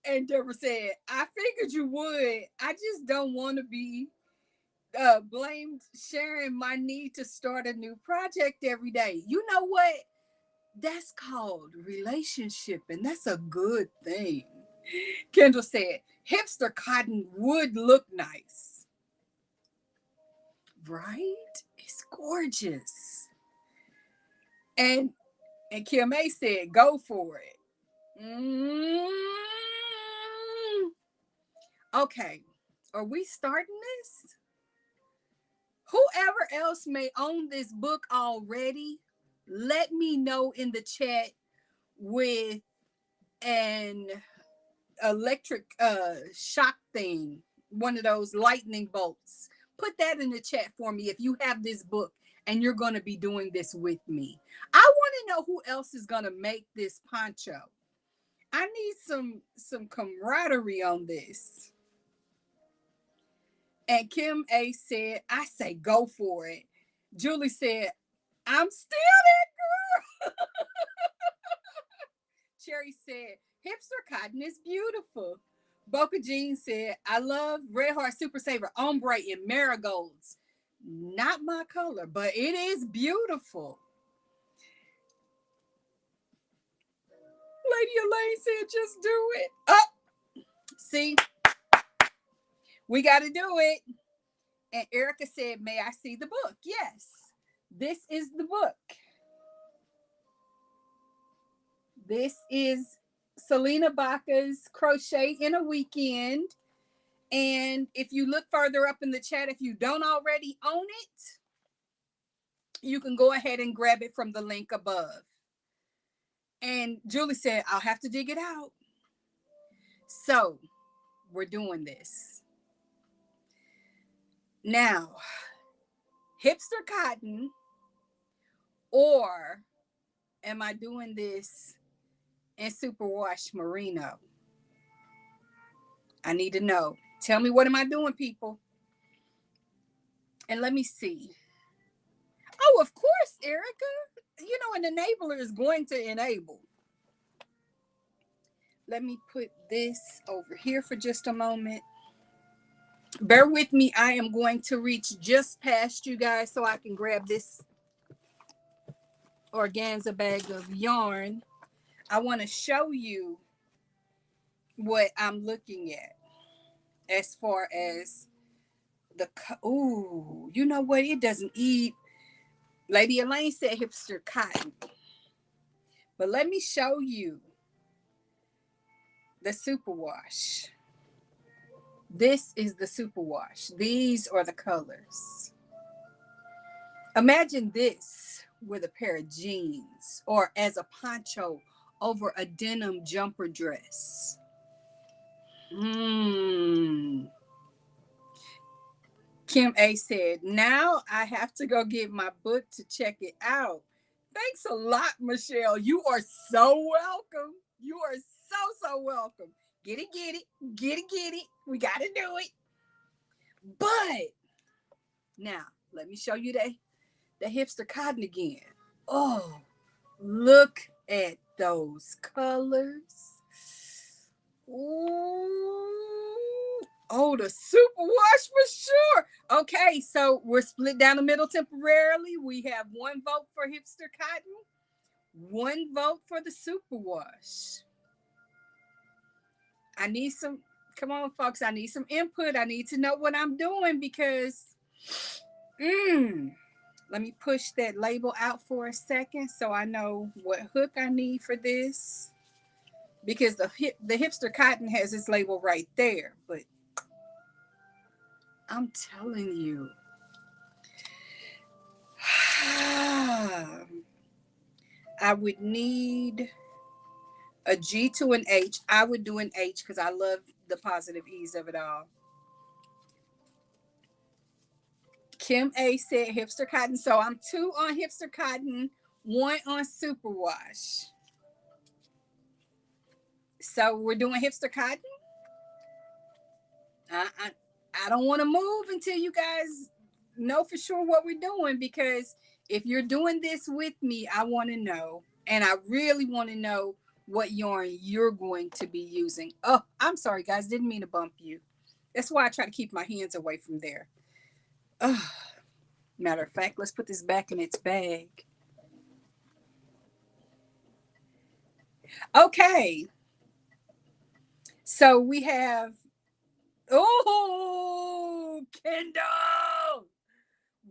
And Deborah said, I figured you would. I just don't want to be blamed sharing my need to start a new project every day. You know what? That's called relationship, and that's a good thing. Kendall said, hipster cotton would look nice. Right? It's gorgeous. And Kim A said, go for it. Okay. Are we starting this? Whoever else may own this book already, let me know in the chat with an electric shock thing, one of those lightning bolts. Put that in the chat for me if you have this book and you're going to be doing this with me. I want to know who else is going to make this poncho. I need some camaraderie on this. And Kim A said, I say go for it. Julie said, I'm still that Cherry said, hipster cotton is beautiful. Boca Jean said, I love Red Heart Super Saver ombre in marigolds. Not my color, but it is beautiful. Lady Elaine said, just do it. Oh, see, we got to do it. And Erica said, may I see the book? Yes, this is the book. This is Selena Baca's Crochet in a Weekend. And if you look further up in the chat, if you don't already own it, you can go ahead and grab it from the link above. And Julie said, I'll have to dig it out. So we're doing this. Now, hipster cotton, or am I doing this in superwash merino? I need to know. Tell me, what am I doing, people? And let me see. Oh, of course, Erica. You know, an enabler is going to enable. Let me put this over here for just a moment. Bear with me. I am going to reach just past you guys so I can grab this organza bag of yarn. I want to show you what I'm looking at as far as the, ooh, you know what? It doesn't eat. Lady Elaine said hipster cotton. But let me show you the superwash. This is the superwash. These are the colors. Imagine this with a pair of jeans or as a poncho over a denim jumper dress. Kim A said, now I have to go get my book to check it out. Thanks a lot, Michelle. You are so welcome. You are so welcome. Get it, get it, get it, get it. We got to do it. But now, let me show you the hipster cotton again. Oh, look at those colors. Ooh. Oh, the super wash for sure. Okay, so we're split down the middle temporarily. We have one vote for hipster cotton, one vote for the super wash. I need some, come on, folks. I need some input. I need to know what I'm doing because, let me push that label out for a second so I know what hook I need for this. Because the hipster cotton has its label right there, but I'm telling you, I would need a G to an H. I would do an H because I love the positive ease of it all. Kim A said hipster cotton. So I'm 2 on hipster cotton, 1 on superwash. So we're doing hipster cotton. I don't want to move until you guys know for sure what we're doing, because if you're doing this with me, I want to know, and I really want to know what yarn you're going to be using. Oh, I'm sorry, guys. Didn't mean to bump you. That's why I try to keep my hands away from there. Oh, matter of fact, let's put this back in its bag. Okay. So we have, oh, Kendall.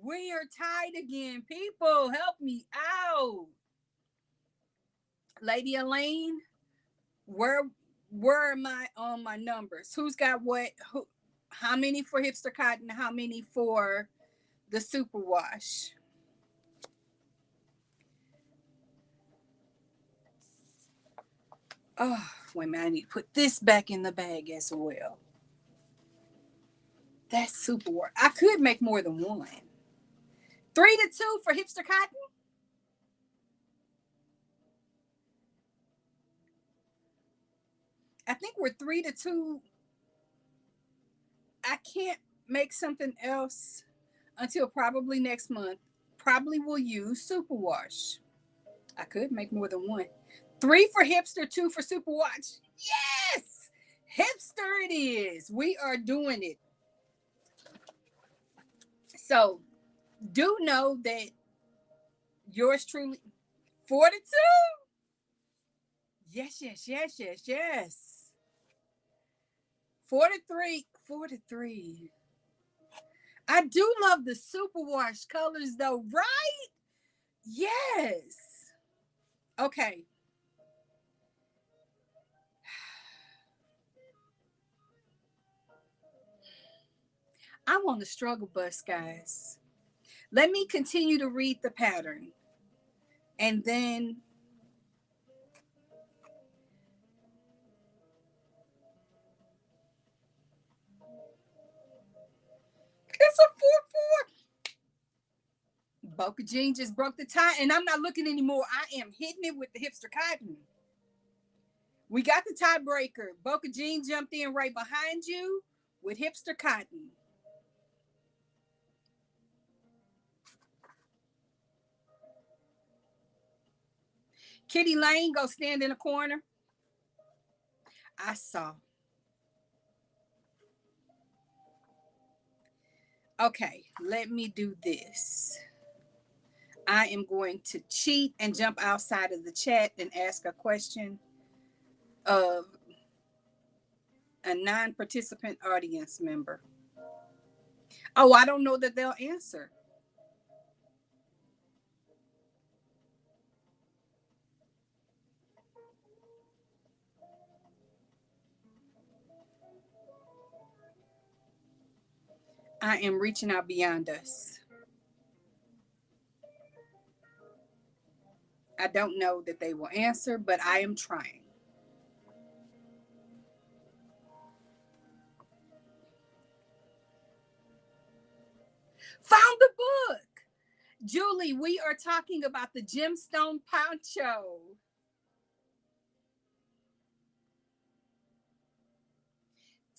We are tied again. People, help me out. Lady Elaine, where am I on my numbers? Who's got what? Who, how many for hipster cotton? How many for the superwash? Oh, wait a minute. I need to put this back in the bag as well. That's superwash. I could make more than one. 3-2 for hipster cotton. I think we're 3-2. I can't make something else until probably next month. Probably will use superwash. I could make more than one. 3 for hipster, 2 for super watch. Yes! Hipster it is. We are doing it. So do know that yours truly 42. Yes, yes, yes, yes, yes. 43. 43. I do love the superwash colors though, right? Yes. Okay. I'm on the struggle bus, guys. Let me continue to read the pattern. And then it's a 4-4. Boca Jean just broke the tie, and I'm not looking anymore. I am hitting it with the hipster cotton. We got the tiebreaker. Boca Jean jumped in right behind you with hipster cotton. Kitty Lane, go stand in a corner. I saw. Okay, let me do this. I am going to cheat and jump outside of the chat and ask a question of a non-participant audience member. Oh, I don't know that they'll answer. I am reaching out beyond us. I don't know that they will answer, but I am trying. Found the book. Julie, we are talking about the gemstone poncho.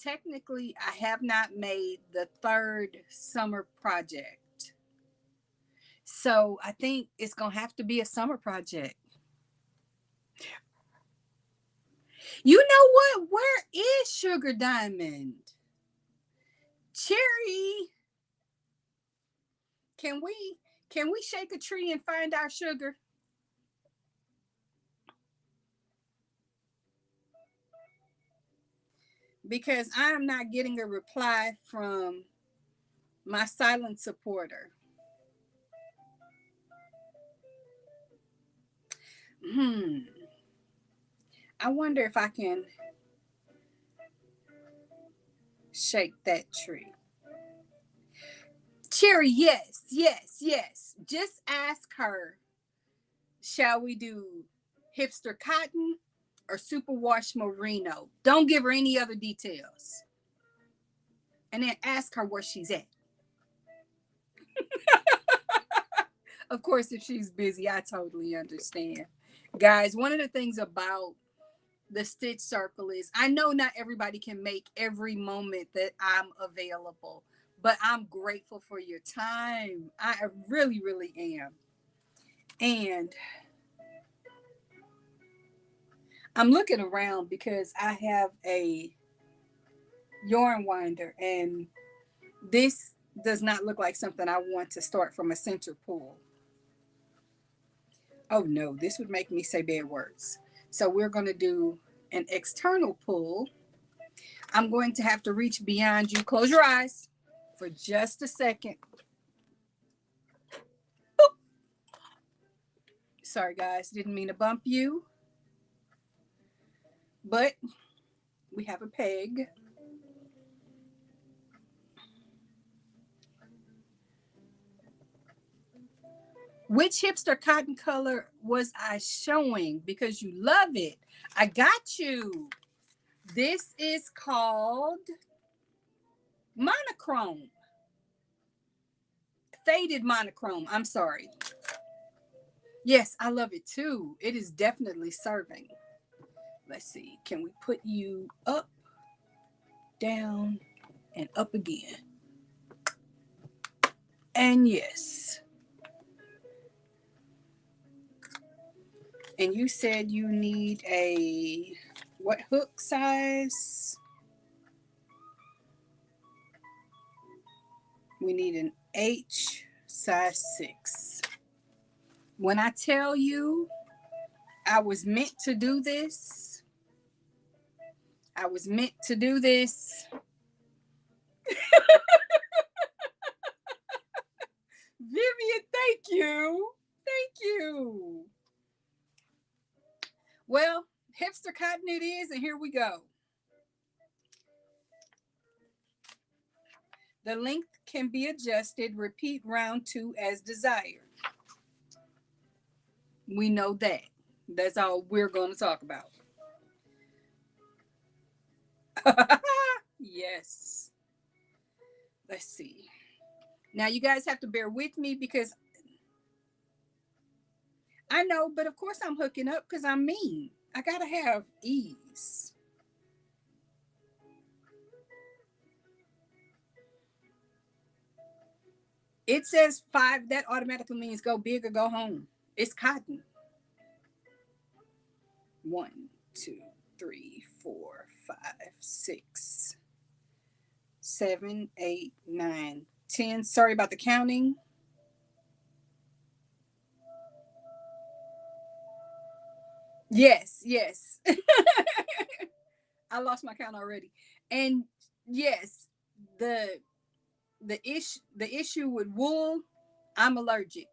Technically, I have not made the 3rd summer project. So I think it's going to have to be a summer project. You know what? Where is Sugar Diamond? Cherry, can we shake a tree and find our sugar? Because I am not getting a reply from my silent supporter. I wonder if I can shake that tree. Cherry, yes, yes, yes. Just ask her, shall we do hipster cotton or superwash merino? Don't give her any other details. And then ask her where she's at. Of course, if she's busy, I totally understand. Guys, one of the things about the stitch circle is I know not everybody can make every moment that I'm available, but I'm grateful for your time. I really, really am. And I'm looking around because I have a yarn winder, and this does not look like something I want to start from a center pull. Oh no, this would make me say bad words. So we're going to do an external pull. I'm going to have to reach beyond you. Close your eyes for just a second. Boop. Sorry, guys, didn't mean to bump you, but we have a peg. Which hipster cotton color was I showing? Because you love it. I got you. This is called monochrome. Faded monochrome. I'm sorry. Yes, I love it too. It is definitely serving. Let's see. Can we put you up, down, and up again? And yes. And you said you need a what hook size? We need an H size 6. When I tell you I was meant to do this, I was meant to do this. Vivian, thank you. Thank you. Well, hipster cotton it is, and here we go. The length can be adjusted. Repeat round 2 as desired. We know that. That's all we're going to talk about. Yes. Let's see. Now, you guys have to bear with me because I know, but of course I'm hooking up because I'm mean. I got to have ease. It says 5. That automatically means go big or go home. It's cotton. 1, 2, 3, 4, 5, 6, 7, 8, 9, 10. Sorry about the counting. Yes, yes. I lost my count already. And yes, the the issue with wool, I'm allergic.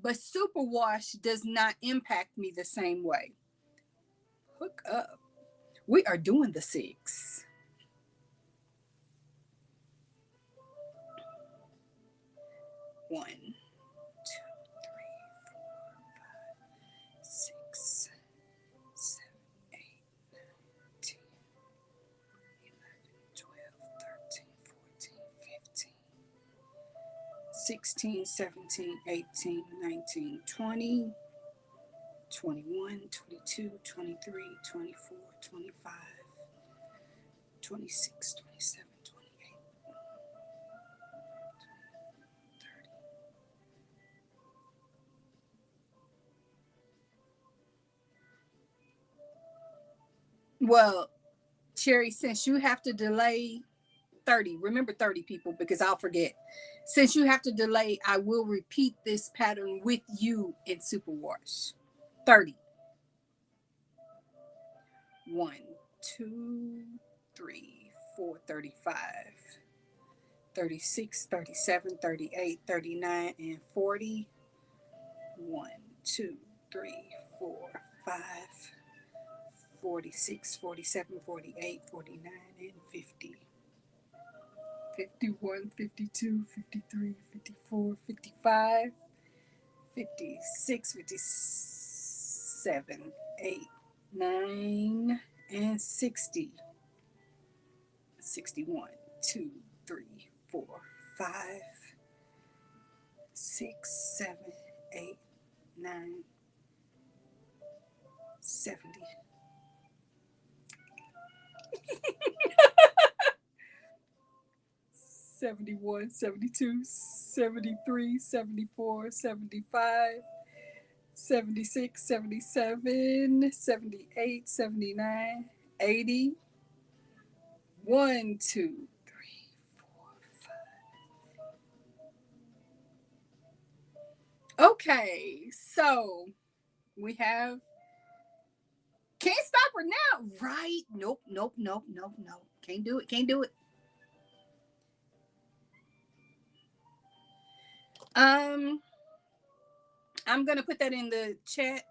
But superwash does not impact me the same way. Hook up. We are doing the 6. 1, 2, 3, 6, 7, 8, 9, 10, 11, 12, 13, 14, 15, 16, 17, 18, 19, 20, 21, 22, 23, 24, 25, 26, 27, 28, 30. Well, Cherry, since you have to delay 30, remember 30 people because I'll forget. Since you have to delay, I will repeat this pattern with you in superwash. 30. 1, 2, 3, 4, 35, 36, 37, 38, 39, and 40. 1, 2, 3, 4, 5, 46, 47, 48, 49, and 50. 51, 52, 53, 54, 55, 56, 57, 8, 9, and 60. 61, 2, 3, 4, 5, 6, 7, 8, 9, 70. 71, 72, 73, 74, 75, 76, 77, 78, 79, 80. 1, 2, 3, 4, 5. Okay, so we have. Can't stop her now, right? Nope, nope, nope, nope, nope. Can't do it. Can't do it. Um, I'm gonna put that in the chat.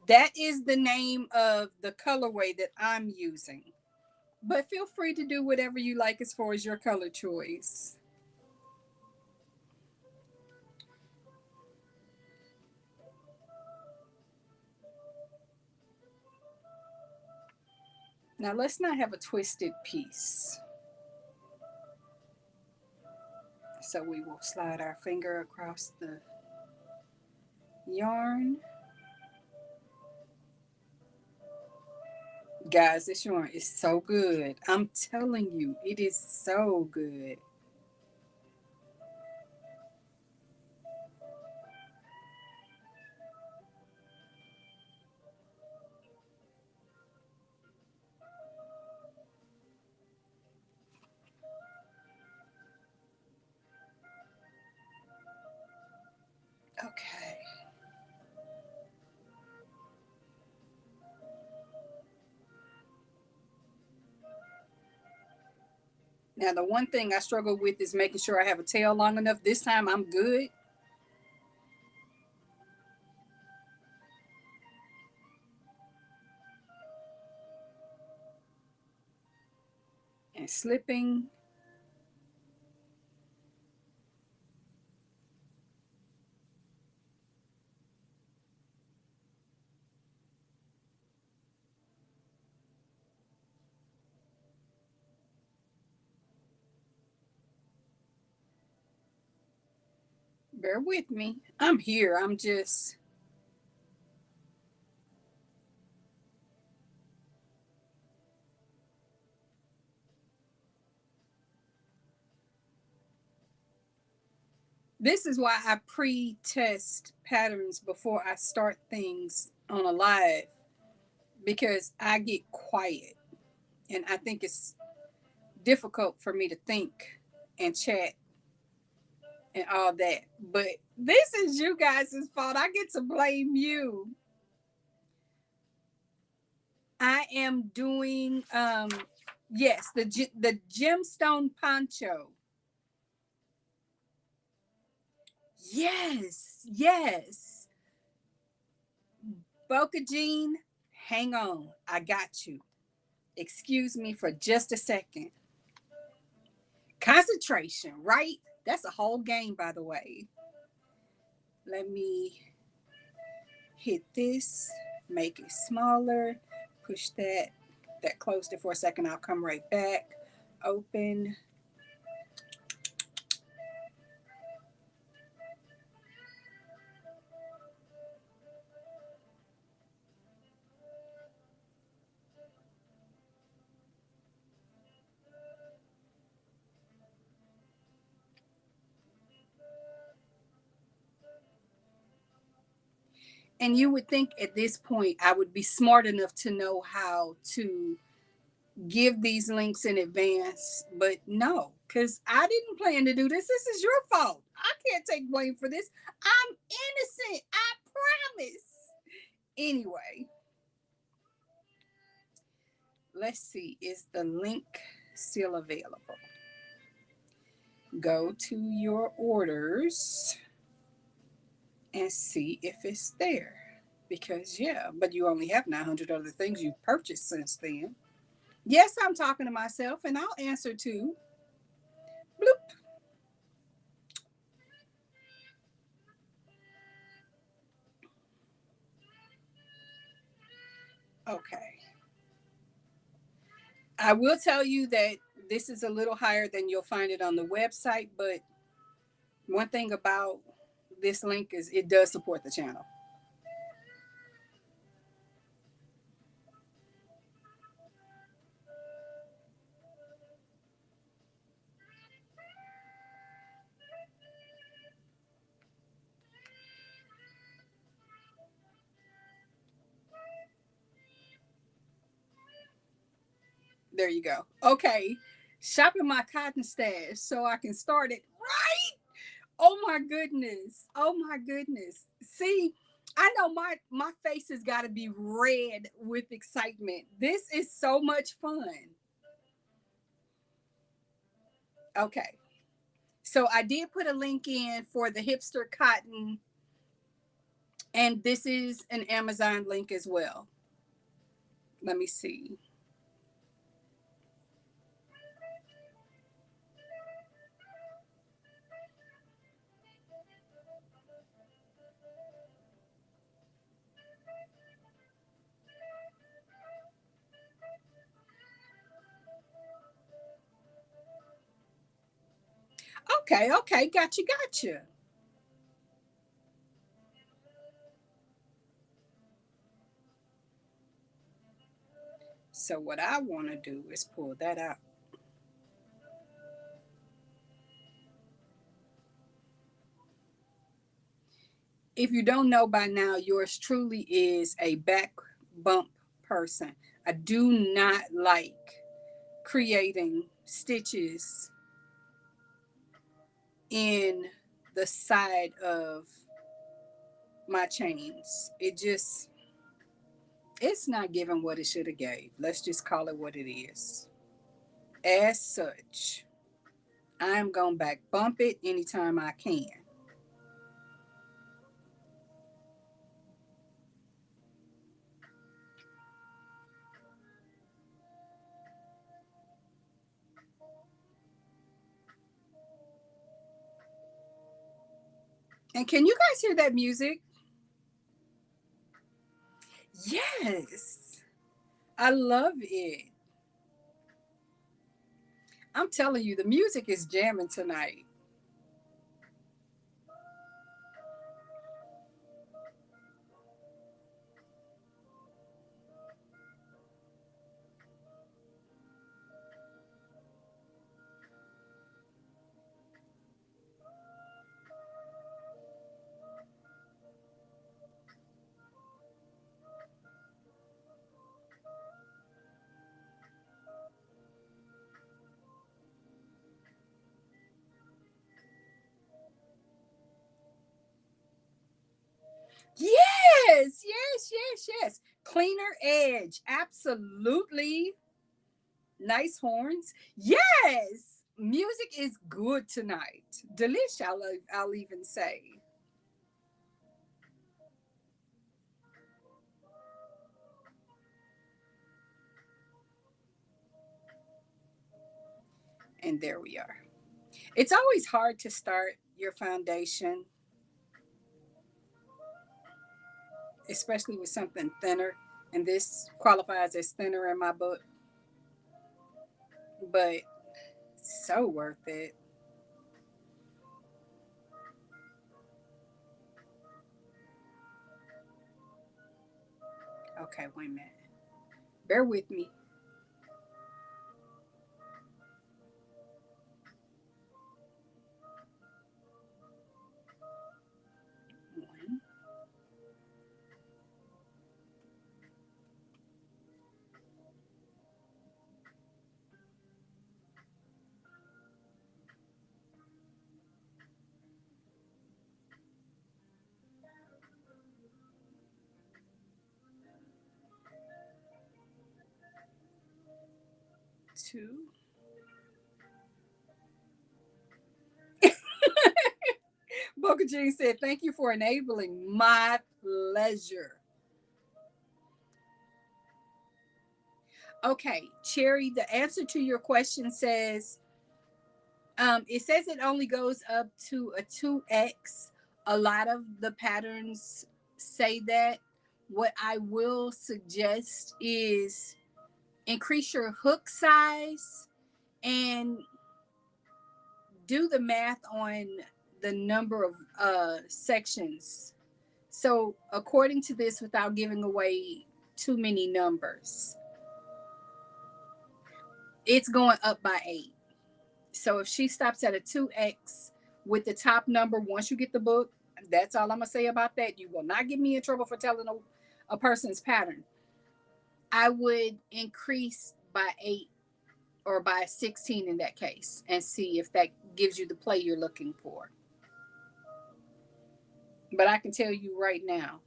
That is the name of the colorway that I'm using. But feel free to do whatever you like as far as your color choice. Now let's not have a twisted piece. So we will slide our finger across the yarn. Guys, this yarn is so good. I'm telling you, it is so good. Okay. Now, the one thing I struggle with is making sure I have a tail long enough. This time I'm good. And slipping. Bear with me. I'm here. I'm just. This is why I pre test patterns before I start things on a live, because I get quiet and I think it's difficult for me to think and chat and all that. But this is you guys' fault. I get to blame you. I am doing yes, the gemstone poncho. Yes, yes. Boca Jean, hang on. I got you. Excuse me for just a second. Concentration, right? That's a whole game, by the way. Let me hit this, make it smaller, push that closed it for a second. I'll come right back. Open. And you would think at this point I would be smart enough to know how to give these links in advance, but no, because I didn't plan to do this. This is your fault. I can't take blame for this. I'm innocent. I promise. Anyway, let's see. Is the link still available? Go to your orders and see if it's there. Because, yeah, but you only have 900 other things you've purchased since then. Yes, I'm talking to myself, and I'll answer too. Bloop. Okay. I will tell you that this is a little higher than you'll find it on the website, but one thing about this link is it does support the channel. There you go. Okay. Shopping my cotton stash so I can start it right. Oh my goodness. Oh my goodness. See, I know my face has got to be red with excitement. This is so much fun. Okay. So I did put a link in for the hipster cotton, and this is an Amazon link as well. Let me see. Okay, okay, gotcha, gotcha. So what I want to do is pull that out. If you don't know by now, yours truly is a back bump person. I do not like creating stitches in the side of my chains. It's not giving what it should have gave. Let's just call it what it is. As such, I'm going to back bump it anytime I can. And can you guys hear that music? Yes. I love it. I'm telling you, the music is jamming tonight. Yes, yes, yes, yes. Cleaner edge. Absolutely. Nice horns. Yes. Music is good tonight. Delish, I'll even say. And there we are. It's always hard to start your foundation, especially with something thinner. And this qualifies as thinner in my book, but so worth it. Okay, wait a minute. Bear with me. One, two. Boca Jean said, "Thank you for enabling. My pleasure." Okay, Cherry, the answer to your question says, it says it only goes up to a 2x. A lot of the patterns say that. What I will suggest is increase your hook size and do the math on the number of sections. So, according to this, without giving away too many numbers, it's going up by 8. So, if she stops at a 2x with the top number, once you get the book, that's all I'm going to say about that. You will not get me in trouble for telling a person's pattern. I would increase by 8 or by 16 in that case and see if that gives you the play you're looking for. But I can tell you right now,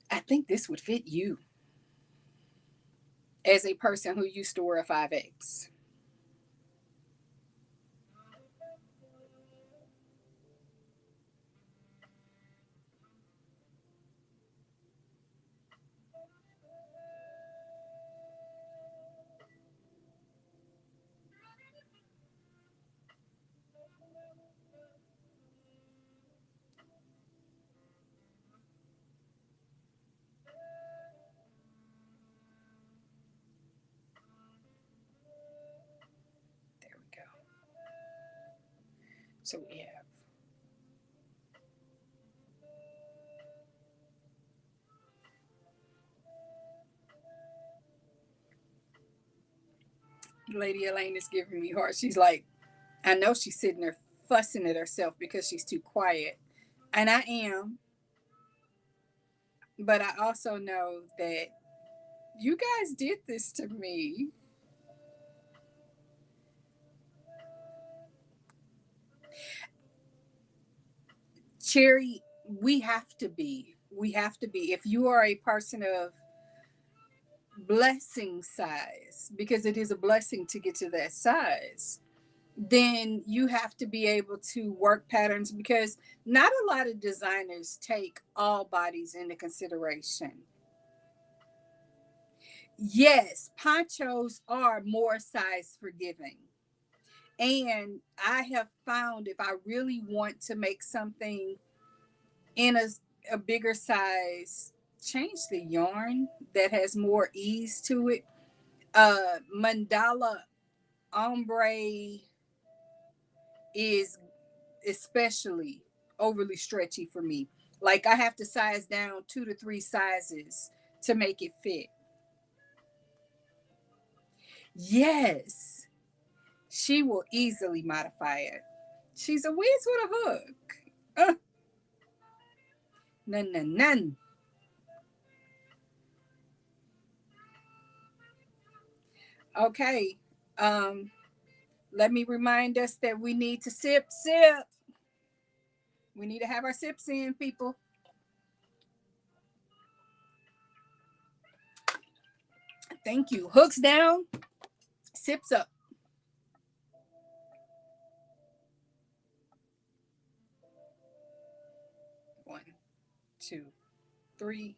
I think this would fit you as a person who used to wear a 5X. There we go. So we have Lady Elaine is giving me heart. She's like, I know she's sitting there fussing at herself because she's too quiet. And I am, but I also know that you guys did this to me. Cherry, we have to be. We have to be. If you are a person of blessing size, because it is a blessing to get to that size, then you have to be able to work patterns because not a lot of designers take all bodies into consideration. Yes, ponchos are more size forgiving. And I have found if I really want to make something in a bigger size, change the yarn that has more ease to it. Mandala ombre is especially overly stretchy for me. Like I have to size down 2 to 3 sizes to make it fit. Yes, she will easily modify it. She's a whiz with a hook. None, none, none. Okay. Um, Let me remind us that we need to sip, sip. We need to have our sips in, people. Thank you. Hooks down, sips up. 1, 2, 3.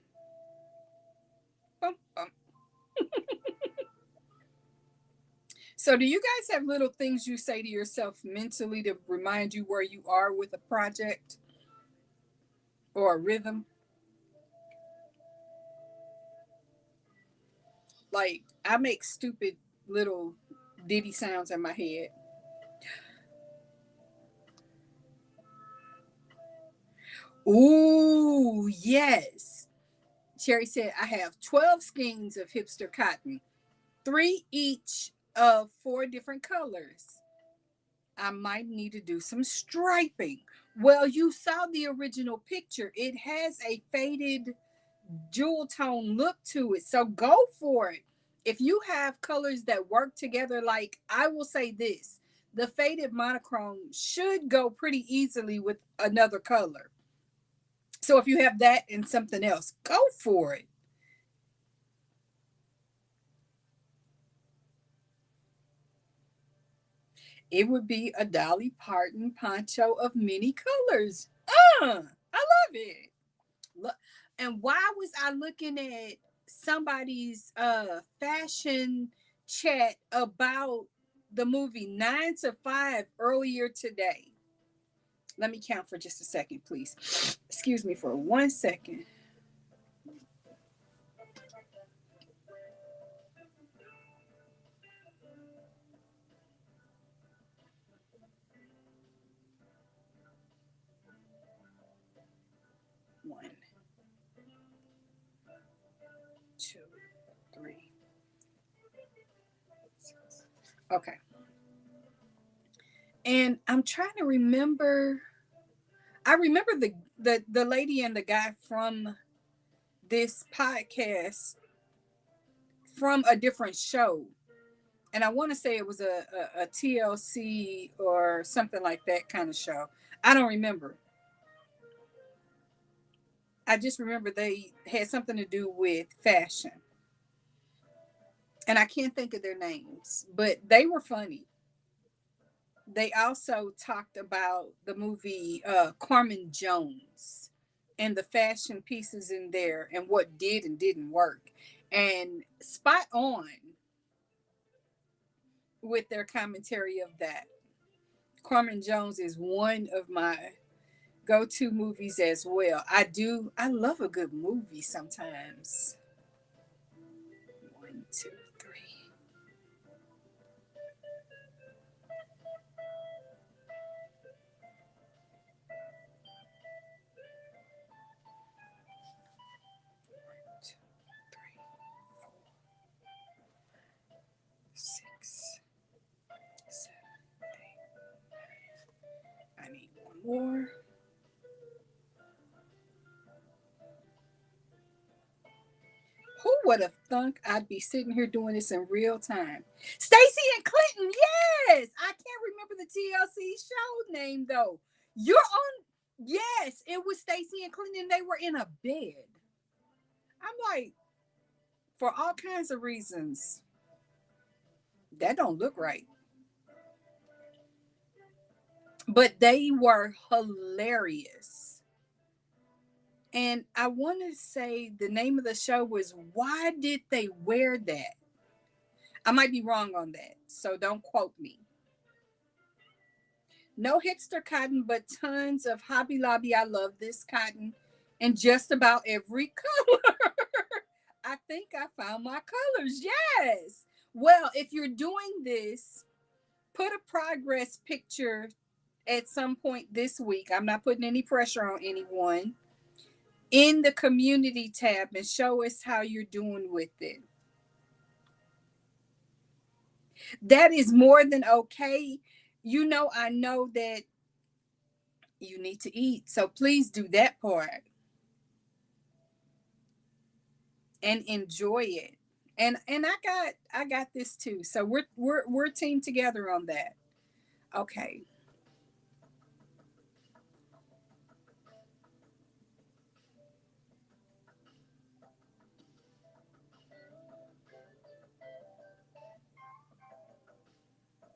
Bump, bump. So, do you guys have little things you say to yourself mentally to remind you where you are with a project or a rhythm? Like, I make stupid little ditty sounds in my head. Ooh, yes. Cherry said, I have 12 skeins of hipster cotton, three each of 4 different colors. I might need to do some striping. Well, you saw the original picture. It has a faded jewel tone look to it. So go for it. If you have colors that work together, like I will say this, the faded monochrome should go pretty easily with another color. So if you have that and something else, go for it. It would be a Dolly Parton poncho of many colors. I love it. Look, and why was I looking at somebody's fashion chat about the movie 9 to 5 earlier today? Let me count for just a second, please. Excuse me for 1 second. 1, 2, 3. Okay. And I'm trying to remember. I remember the lady and the guy from this podcast from a different show. And I want to say it was a TLC or something like that kind of show. I don't remember. I just remember they had something to do with fashion. And I can't think of their names, but they were funny. They also talked about the movie Carmen Jones and the fashion pieces in there and what did and didn't work. And spot on with their commentary of that. Carmen Jones is one of my go-to movies as well. I love a good movie sometimes. 1, 2, 3. 1, 2, 3, 4, 6. Or who would have thunk I'd be sitting here doing this in real time? Stacy and Clinton, yes. I can't remember the TLC show name though. You're on. Yes, it was Stacy and Clinton. They were in a bed. I'm like, for all kinds of reasons, that don't look right. But they were hilarious. And I want to say the name of the show was Why Did They Wear That? I might be wrong on that, so don't quote me. No hipster cotton, but tons of Hobby Lobby. I love this cotton in just about every color. I think I found my colors. Yes. Well, if you're doing this, put a progress picture at some point this week. I'm not putting any pressure on anyone in the community tab and show us how you're doing with it. That is more than okay. I know that you need to eat. So please do that part and enjoy it. And I got this too. So we're team together on that. Okay.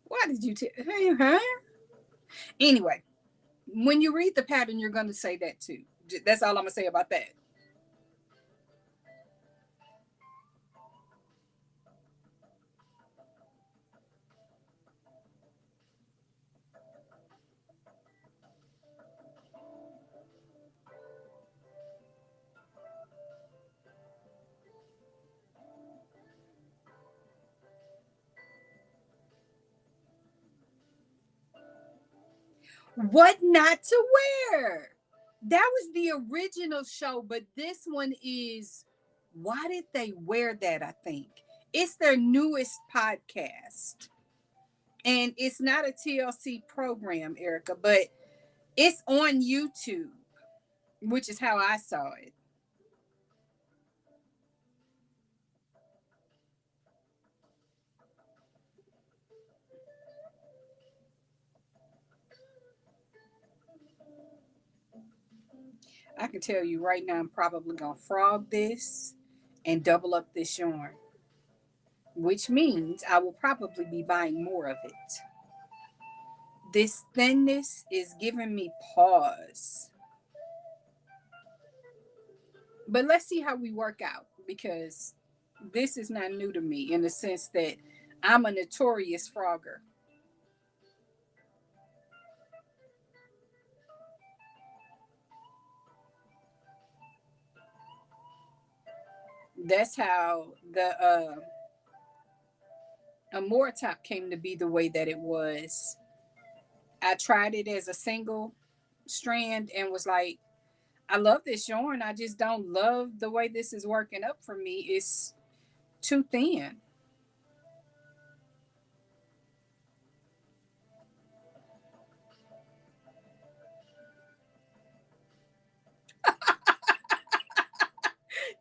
Why did you hey, huh? Anyway, when you read the pattern, you're going to say that too. That's all I'm going to say about that. What not to wear? That was the original show, but this one is Why Did They Wear That? I think it's their newest podcast. And it's not a TLC program, Erica, but it's on YouTube, which is how I saw it. I can tell you right now, I'm probably going to frog this and double up this yarn, which means I will probably be buying more of it. This thinness is giving me pause. But let's see how we work out because this is not new to me in the sense that I'm a notorious frogger. That's how the Amore top came to be the way that it was. I tried it as a single strand and was like, I love this yarn. I just don't love the way this is working up for me. It's too thin.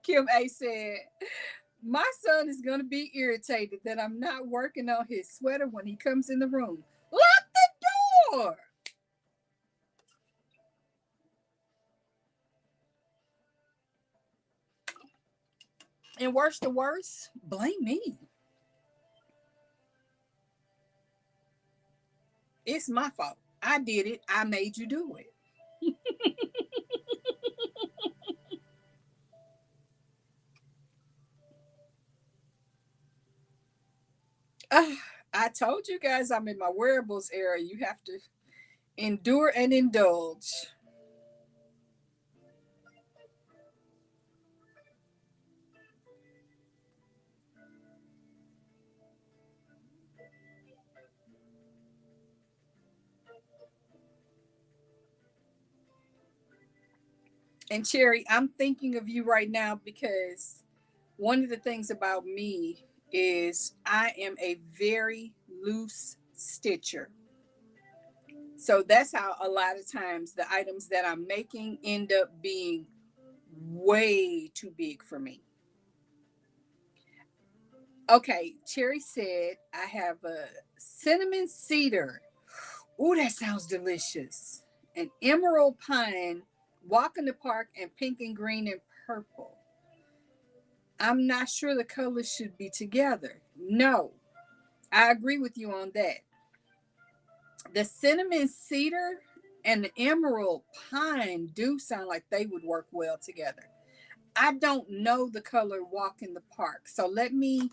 Kim A said, my son is going to be irritated that I'm not working on his sweater when he comes in the room. Lock the door. And worse to worse, blame me. It's my fault. I did it. I made you do it. Uh, I told you guys I'm in my wearables era. You have to endure and indulge. And Cherry, I'm thinking of you right now because one of the things about me is I am a very loose stitcher. So that's how a lot of times the items that I'm making end up being way too big for me. Okay, Cherry said I have a cinnamon cedar. Ooh, that sounds delicious. An emerald pine, walk in the park, and pink and green and purple. I'm not sure the colors should be together. No, I agree with you on that. The cinnamon cedar and the emerald pine do sound like they would work well together. I don't know the color walk in the park. So let me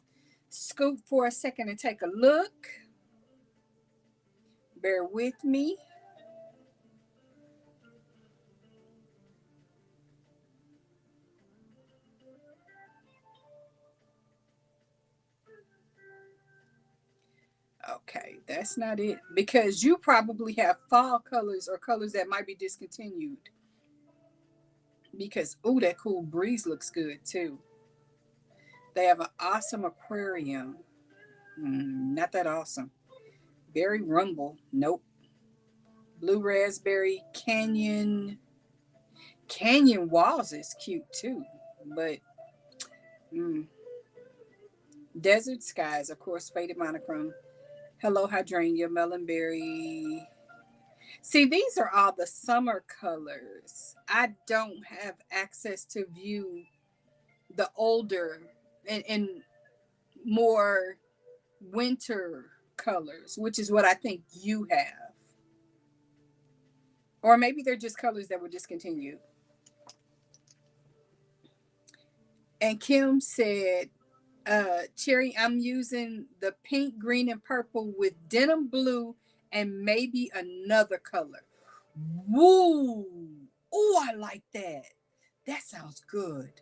scoop for a second and take a look. Bear with me. Okay, that's not it. Because you probably have fall colors or colors that might be discontinued. Because, oh, that cool breeze looks good too. They have an awesome aquarium. Not that awesome. Berry rumble. Nope. Blue raspberry canyon. Canyon walls is cute too. But mm, desert skies, of course, faded monochrome. Hello, hydrangea, melonberry. See, these are all the summer colors. I don't have access to view the older and more winter colors, which is what I think you have. Or maybe they're just colors that were discontinued. And Kim said, Cherry, I'm using the pink, green, and purple with denim blue and maybe another color. Woo! Oh, I like that. That sounds good.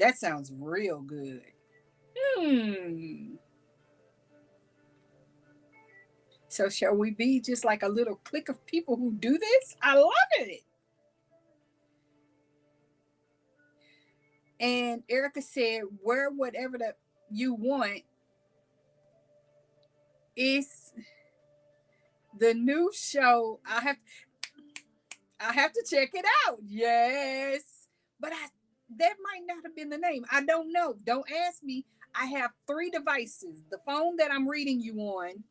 That sounds real good. Hmm. So shall we be just like a little clique of people who do this? I love it. And Erica said, wear whatever that you want. It's the new show. I have to check it out. Yes. But that might not have been the name. I don't know. Don't ask me. I have 3 devices. The phone that I'm reading you on,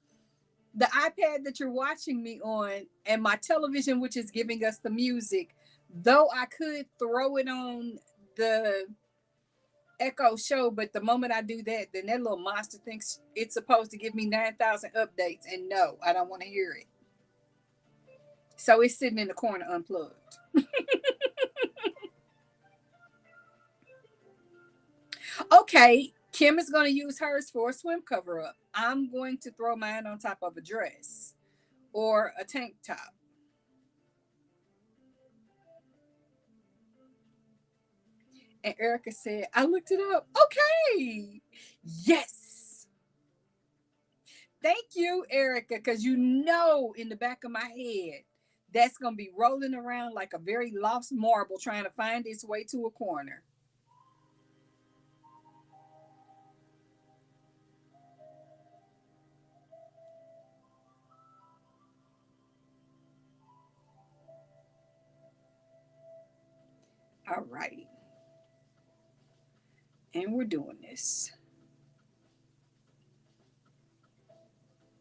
the iPad that you're watching me on, and my television, which is giving us the music. Though I could throw it on the Echo Show, but the moment I do that, then that little monster thinks it's supposed to give me 9,000 updates, and no, I don't want to hear it. So it's sitting in the corner unplugged. Okay, Kim is going to use hers for a swim cover up. I'm going to throw mine on top of a dress or a tank top. And Erica said, I looked it up. Okay. Yes. Thank you, Erica, because you know in the back of my head, that's going to be rolling around like a very lost marble trying to find its way to a corner. All right. And we're doing this.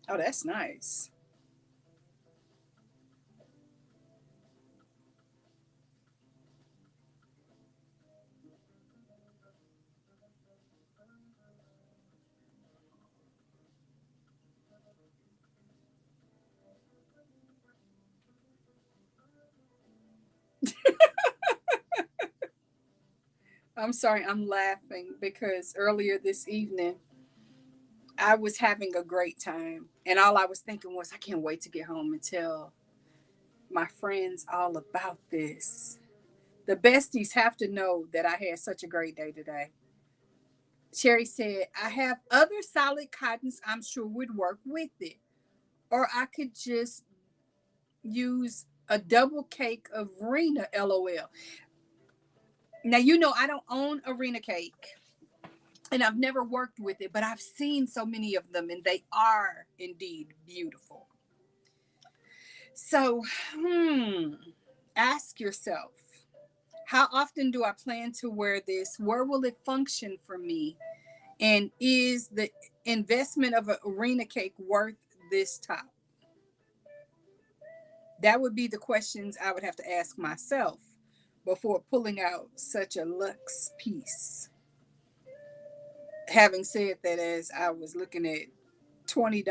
Oh, that's nice. I'm sorry, I'm laughing because earlier this evening, I was having a great time. And all I was thinking was, I can't wait to get home and tell my friends all about this. The besties have to know that I had such a great day today. Sherry said, I have other solid cottons I'm sure would work with it. Or I could just use a double cake of Rena, LOL. Now, you know, I don't own Arena cake and I've never worked with it, but I've seen so many of them and they are indeed beautiful. So, ask yourself, how often do I plan to wear this? Where will it function for me? And is the investment of an arena cake worth this top? That would be the questions I would have to ask myself before pulling out such a luxe piece. Having said that, as I was looking at $20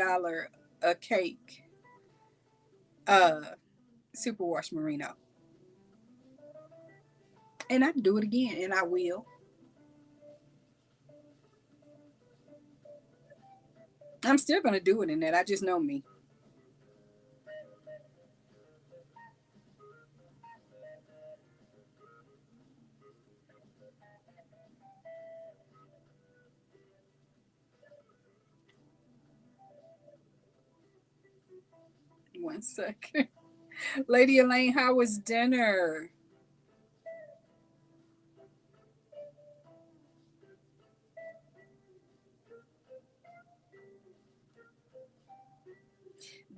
a cake, uh, superwash merino, and I do it again, and I will. I'm still gonna do it in that. I just know me. One second, Lady Elaine, how was dinner?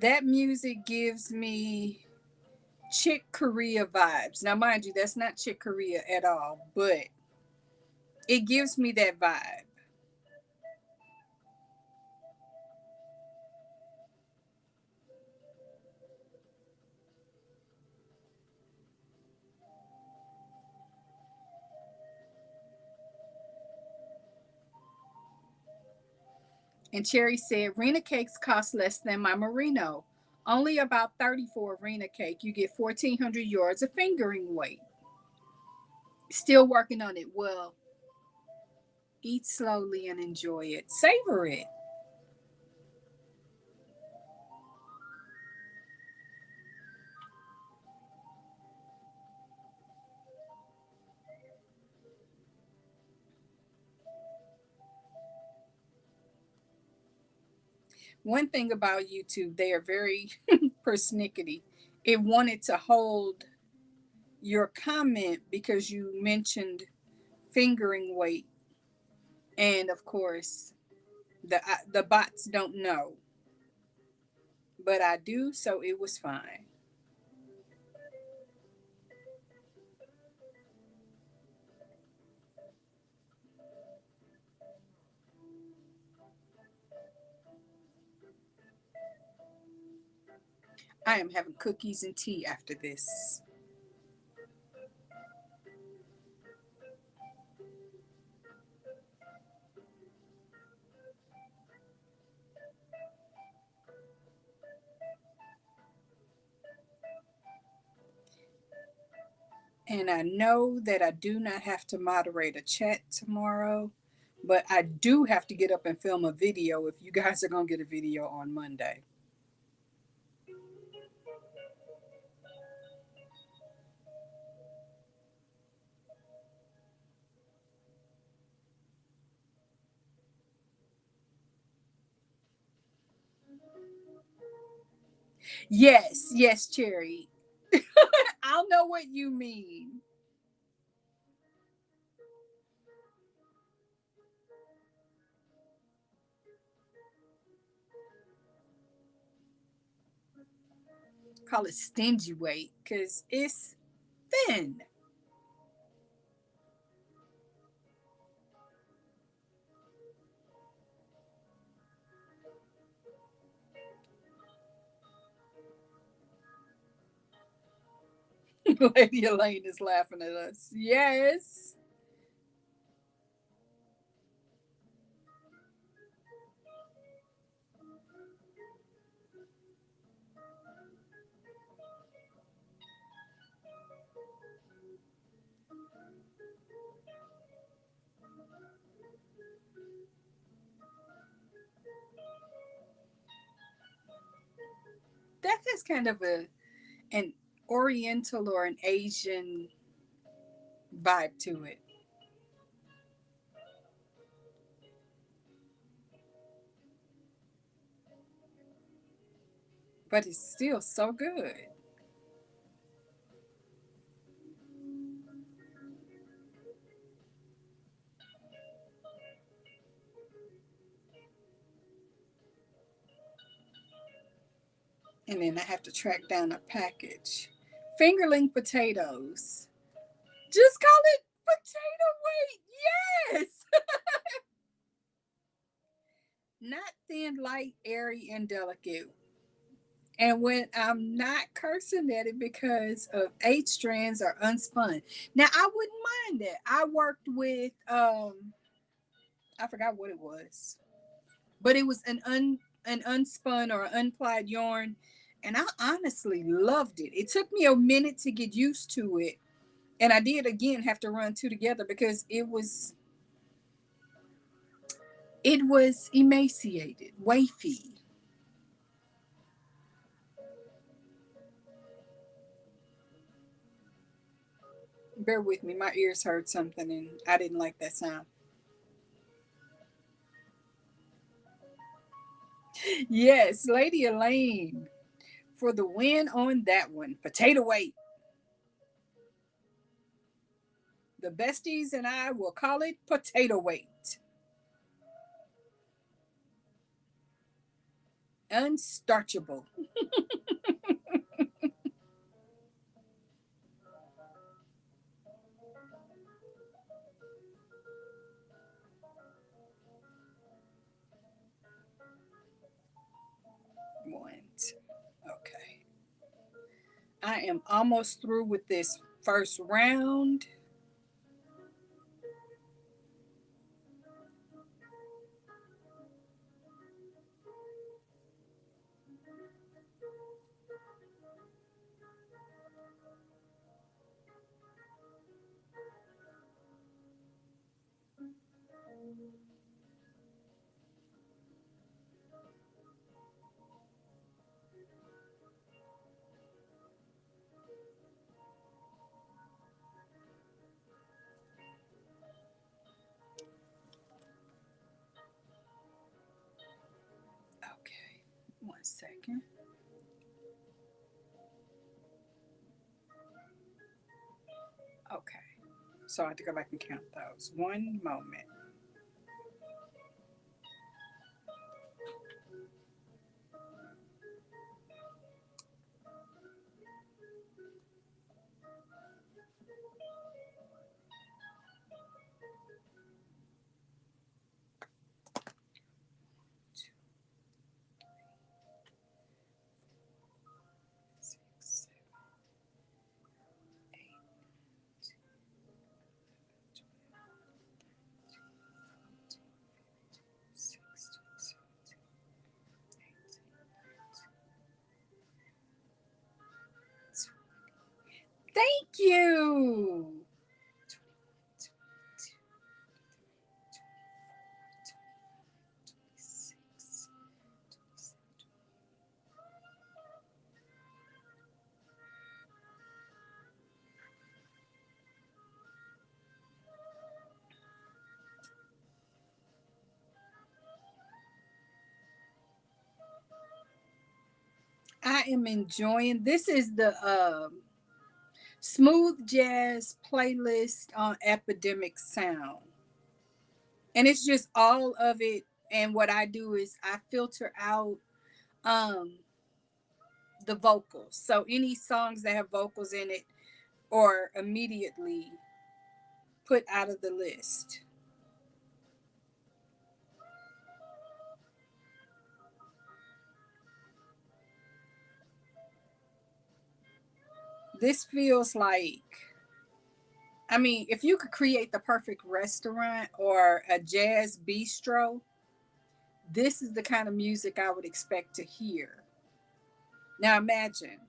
That music gives me Chick Korea vibes. Now, mind you, that's not Chick Korea at all, but it gives me that vibe. And Cherry said, Rena cakes cost less than my merino. Only about 30 for a Rena cake. You get 1,400 yards of fingering weight. Still working on it. Well, eat slowly and enjoy it. Savor it. One thing about YouTube, they are very persnickety. It wanted to hold your comment because you mentioned fingering weight, and of course, the bots don't know, but I do, so it was fine. I am having cookies and tea after this. And I know that I do not have to moderate a chat tomorrow, but I do have to get up and film a video if you guys are going to get a video on Monday. Yes, yes, Cherry. I'll know what you mean. Call it stingy weight because it's thin. Lady Elaine is laughing at us. Yes. That has kind of an Oriental or an Asian vibe to it, but it's still so good. And then I have to track down a package. Fingerling potatoes. Just call it potato weight. Yes. Not thin, light, airy, and delicate. And when I'm not cursing at it because of 8 strands are unspun. Now I wouldn't mind that. I worked with I forgot what it was, but it was an unspun or unplied yarn, and I honestly loved it. It took me a minute to get used to it, and I did again have to run two together because it was emaciated, wafy. Bear with me, my ears heard something and I didn't like that sound. Yes, Lady Elaine for the win on that one. Potato weight. The besties and I will call it potato weight. Unstarchable. One, two. Okay. I am almost through with this first round. Okay. 1 second. Okay. So I have to go back and count those. One moment. Two, six, 7, 8, 6, 7, 8. Thank you. I am enjoying this is the smooth jazz playlist on Epidemic Sound. And it's just all of it. And what I do is I filter out um the vocals. So any songs that have vocals in it or immediately put out of the list. This feels like, I mean, if you could create the perfect restaurant or a jazz bistro, this is the kind of music I would expect to hear. Now imagine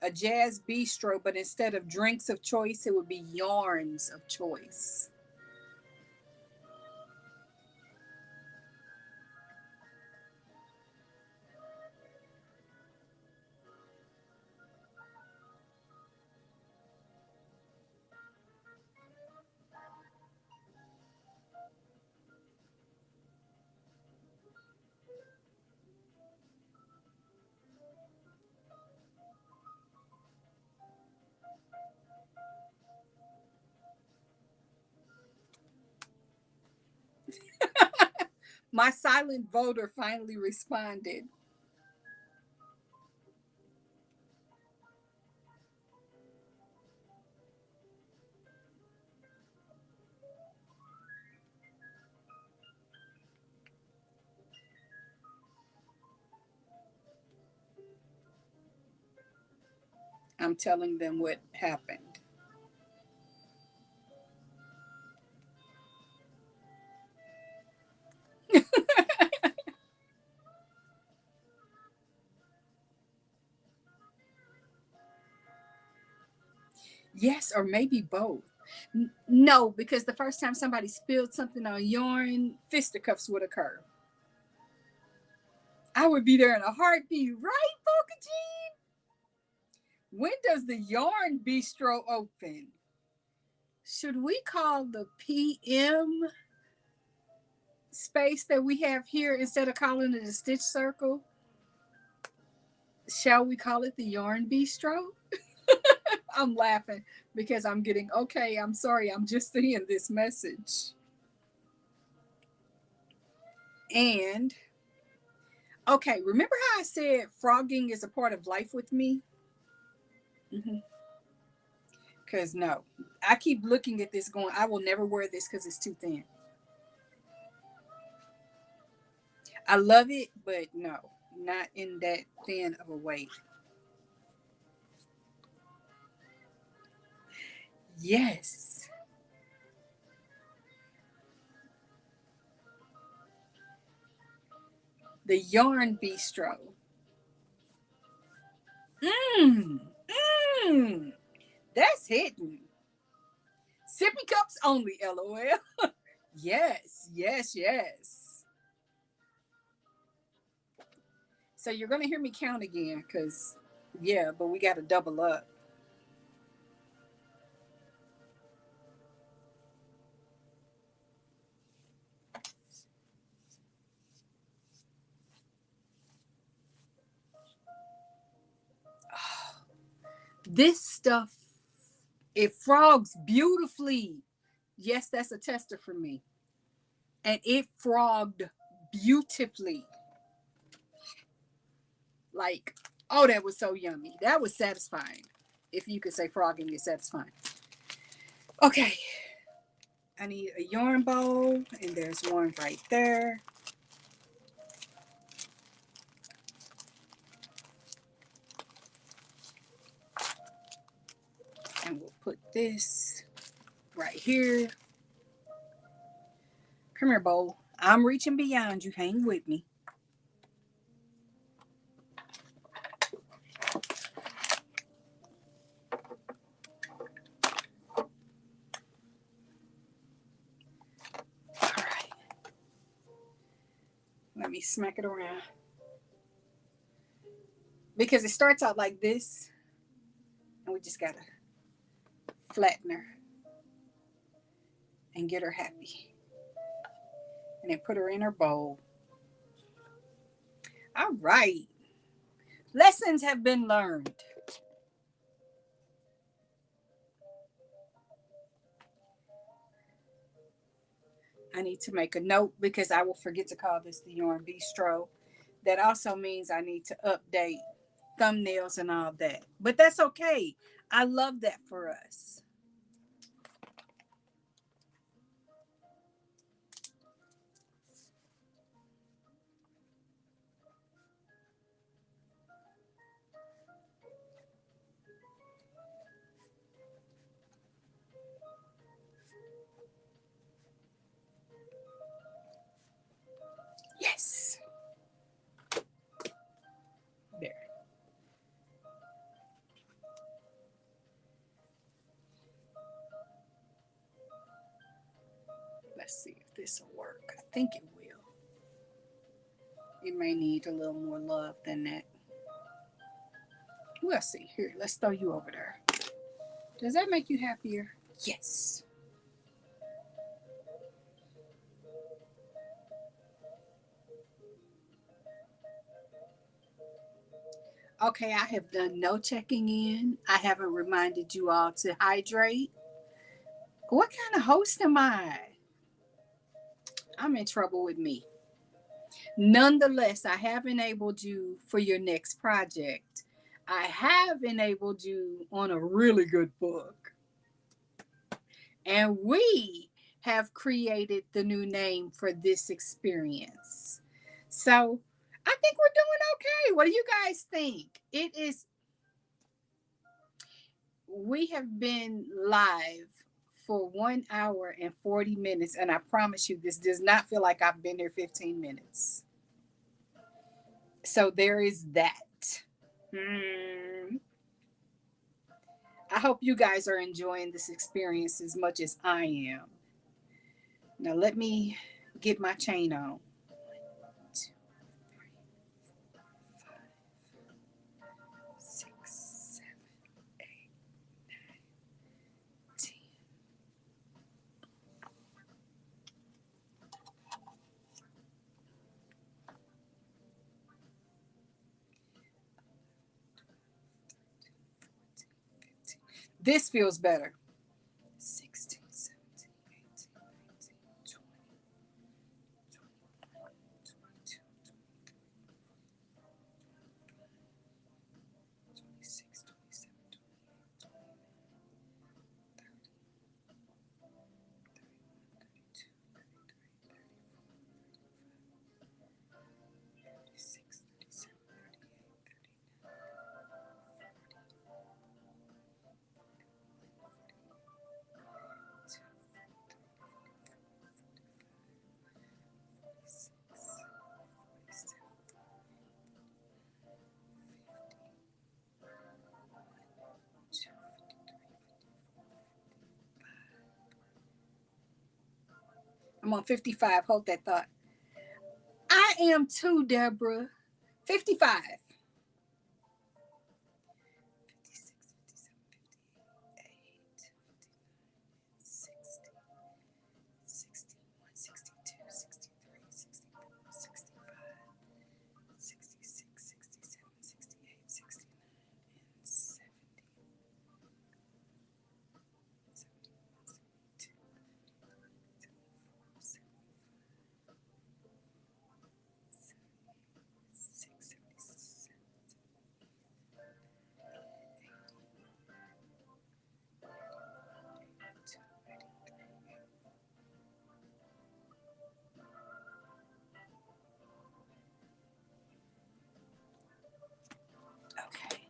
a jazz bistro, but instead of drinks of choice, it would be yarns of choice. My silent voter finally responded. I'm telling them what happened. Yes, or maybe both. No, because the first time somebody spilled something on yarn, fisticuffs would occur. I would be there in a heartbeat, right, Polka Jean? When does the yarn bistro open? Should we call the PM space that we have here instead of calling it a stitch circle? Shall we call it the yarn bistro? I'm laughing because I'm getting, okay, I'm sorry, I'm just seeing this message. And okay, remember how I said frogging is a part of life with me? Mm-hmm. Because no, I keep looking at this going, I will never wear this because it's too thin. I love it, but no, not in that thin of a weight. Yes, the yarn bistro. Mmm, mmm, that's hidden. Sippy cups only, LOL. Yes, yes, yes. So you're gonna hear me count again, cause yeah, but we gotta double up. This stuff, it frogs beautifully. Yes, that's a tester for me. And it frogged beautifully. Like, oh, that was so yummy. That was satisfying. If you could say frogging is satisfying. Okay, I need a yarn bowl, and there's one right there. And we'll put this right here. Come here, bowl. I'm reaching beyond you. Hang with me. All right. Let me smack it around. Because it starts out like this, and we just gotta flatten her and get her happy. And then put her in her bowl. All right. Lessons have been learned. I need to make a note because I will forget to call this the Yarn Bistro. That also means I need to update thumbnails and all that. But that's okay. I love that for us. Yes. There. Let's see if this will work. I think it will. It may need a little more love than that. We'll see. Here, let's throw you over there. Does that make you happier? Yes. Okay, I have done no checking in. I haven't reminded you all to hydrate. What kind of host am I? I'm in trouble with me. Nonetheless, I have enabled you for your next project. I have enabled you on a really good book. And we have created the new name for this experience. So I think we're doing okay. What do you guys think? It is we have been live for 1 hour and 40 minutes, and I promise you, this does not feel like I've been here 15 minutes. So there is that. I hope you guys are enjoying this experience as much as I am. Now, let me get my chain on. 2, 3, 4, 5, 6, 7, 8, 10. This feels better. 16, 17, 18, 19, 20, 21, 22, 26, 27, 28, 32, 36, 37, 38, 39, 40. I'm on 55. Hold that thought. I am too, Deborah. 55. 56, 57, 58, 60, 61, 62, 63, 64, 65, 66, 67, 68, 69, and 70. 71, 72, 74, 76, 77, 82, 83. Okay.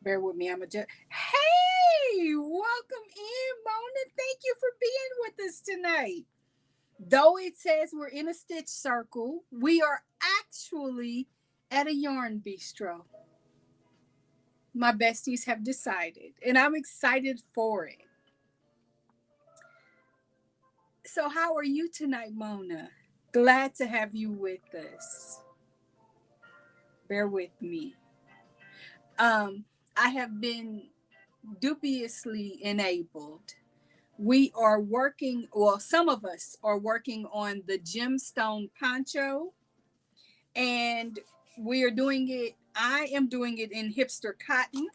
Bear with me. I'm a just. Hey, welcome in, Mona. Thank you for being with us tonight. Though it says we're in a stitch circle, we are actually at a yarn bistro. My besties have decided, and I'm excited for it. So, how are you tonight, Mona? Glad to have you with us. Bear with me. Um, I have been dubiously enabled. We are working, well, some of us are working on the gemstone poncho, and we are doing it. I am doing it in hipster cotton.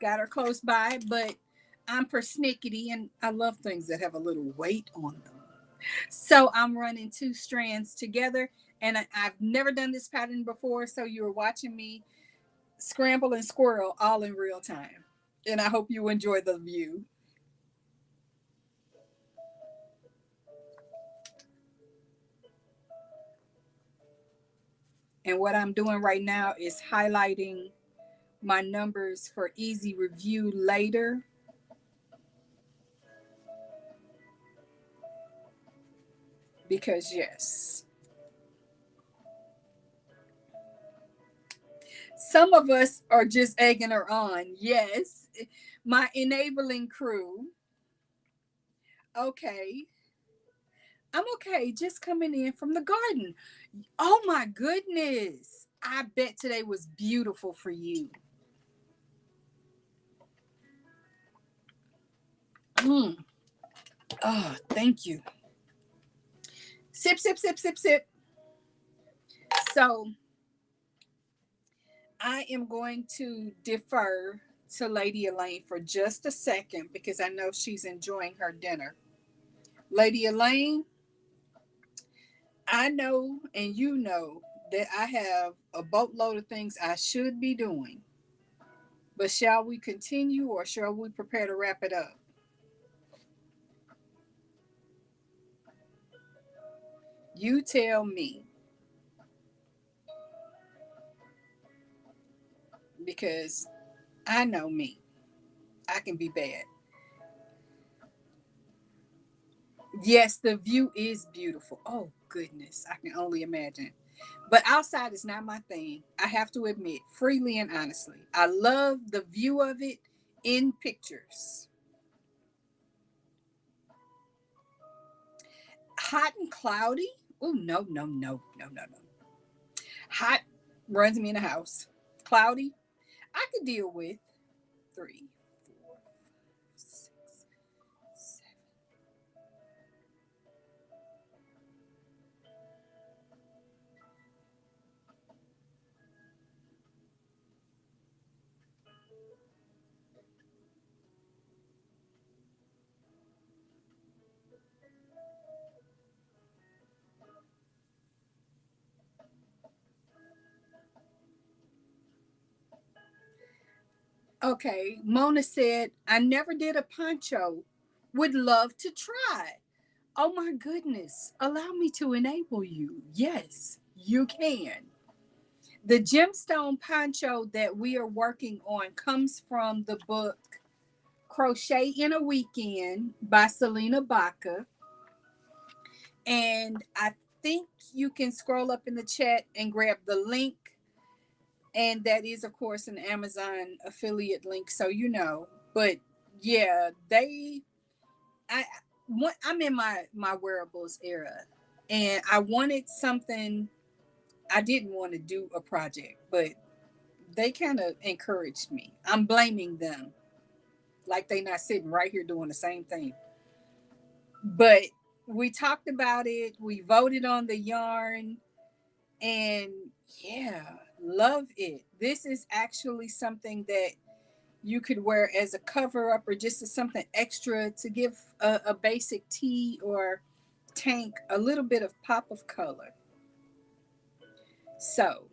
Got her close by, but I'm persnickety and I love things that have a little weight on them. So I'm running two strands together, and I've never done this pattern before. So you're watching me scramble and squirrel all in real time. And I hope you enjoy the view. And what I'm doing right now is highlighting my numbers for easy review later. Because, yes, some of us are just egging her on. Yes, my enabling crew. Okay, I'm okay. Just coming in from the garden. Oh my goodness. I bet today was beautiful for you. Mm. Oh, thank you. Sip, sip, sip, sip, sip. So I am going to defer to Lady Elaine for just a second because I know she's enjoying her dinner. Lady Elaine, I know and you know that I have a boatload of things I should be doing. But shall we continue or shall we prepare to wrap it up? You tell me because I know me. I can be bad. Yes, the view is beautiful. Oh, goodness. I can only imagine. But outside is not my thing. I have to admit, freely and honestly. I love the view of it in pictures. Hot and cloudy? Oh, no, no, no, no, no, no. Hot runs me in the house. Cloudy, I could deal with. Three, four, 6, 7. Okay, Mona said, I never did a poncho. Would love to try. Oh my goodness. Allow me to enable you. Yes, you can. The gemstone poncho that we are working on comes from the book Crochet in a Weekend by Selena Baca. And I think you can scroll up in the chat and grab the link. And that is, of course, an Amazon affiliate link. So, you know, but yeah, I, I'm in my wearables era and I wanted something. I didn't want to do a project, but they kind of encouraged me. I'm blaming them, like they not sitting right here doing the same thing. But we talked about it. We voted on the yarn, and yeah, love it. This is actually something that you could wear as a cover up or just as something extra to give a basic tee or tank a little bit of pop of color. So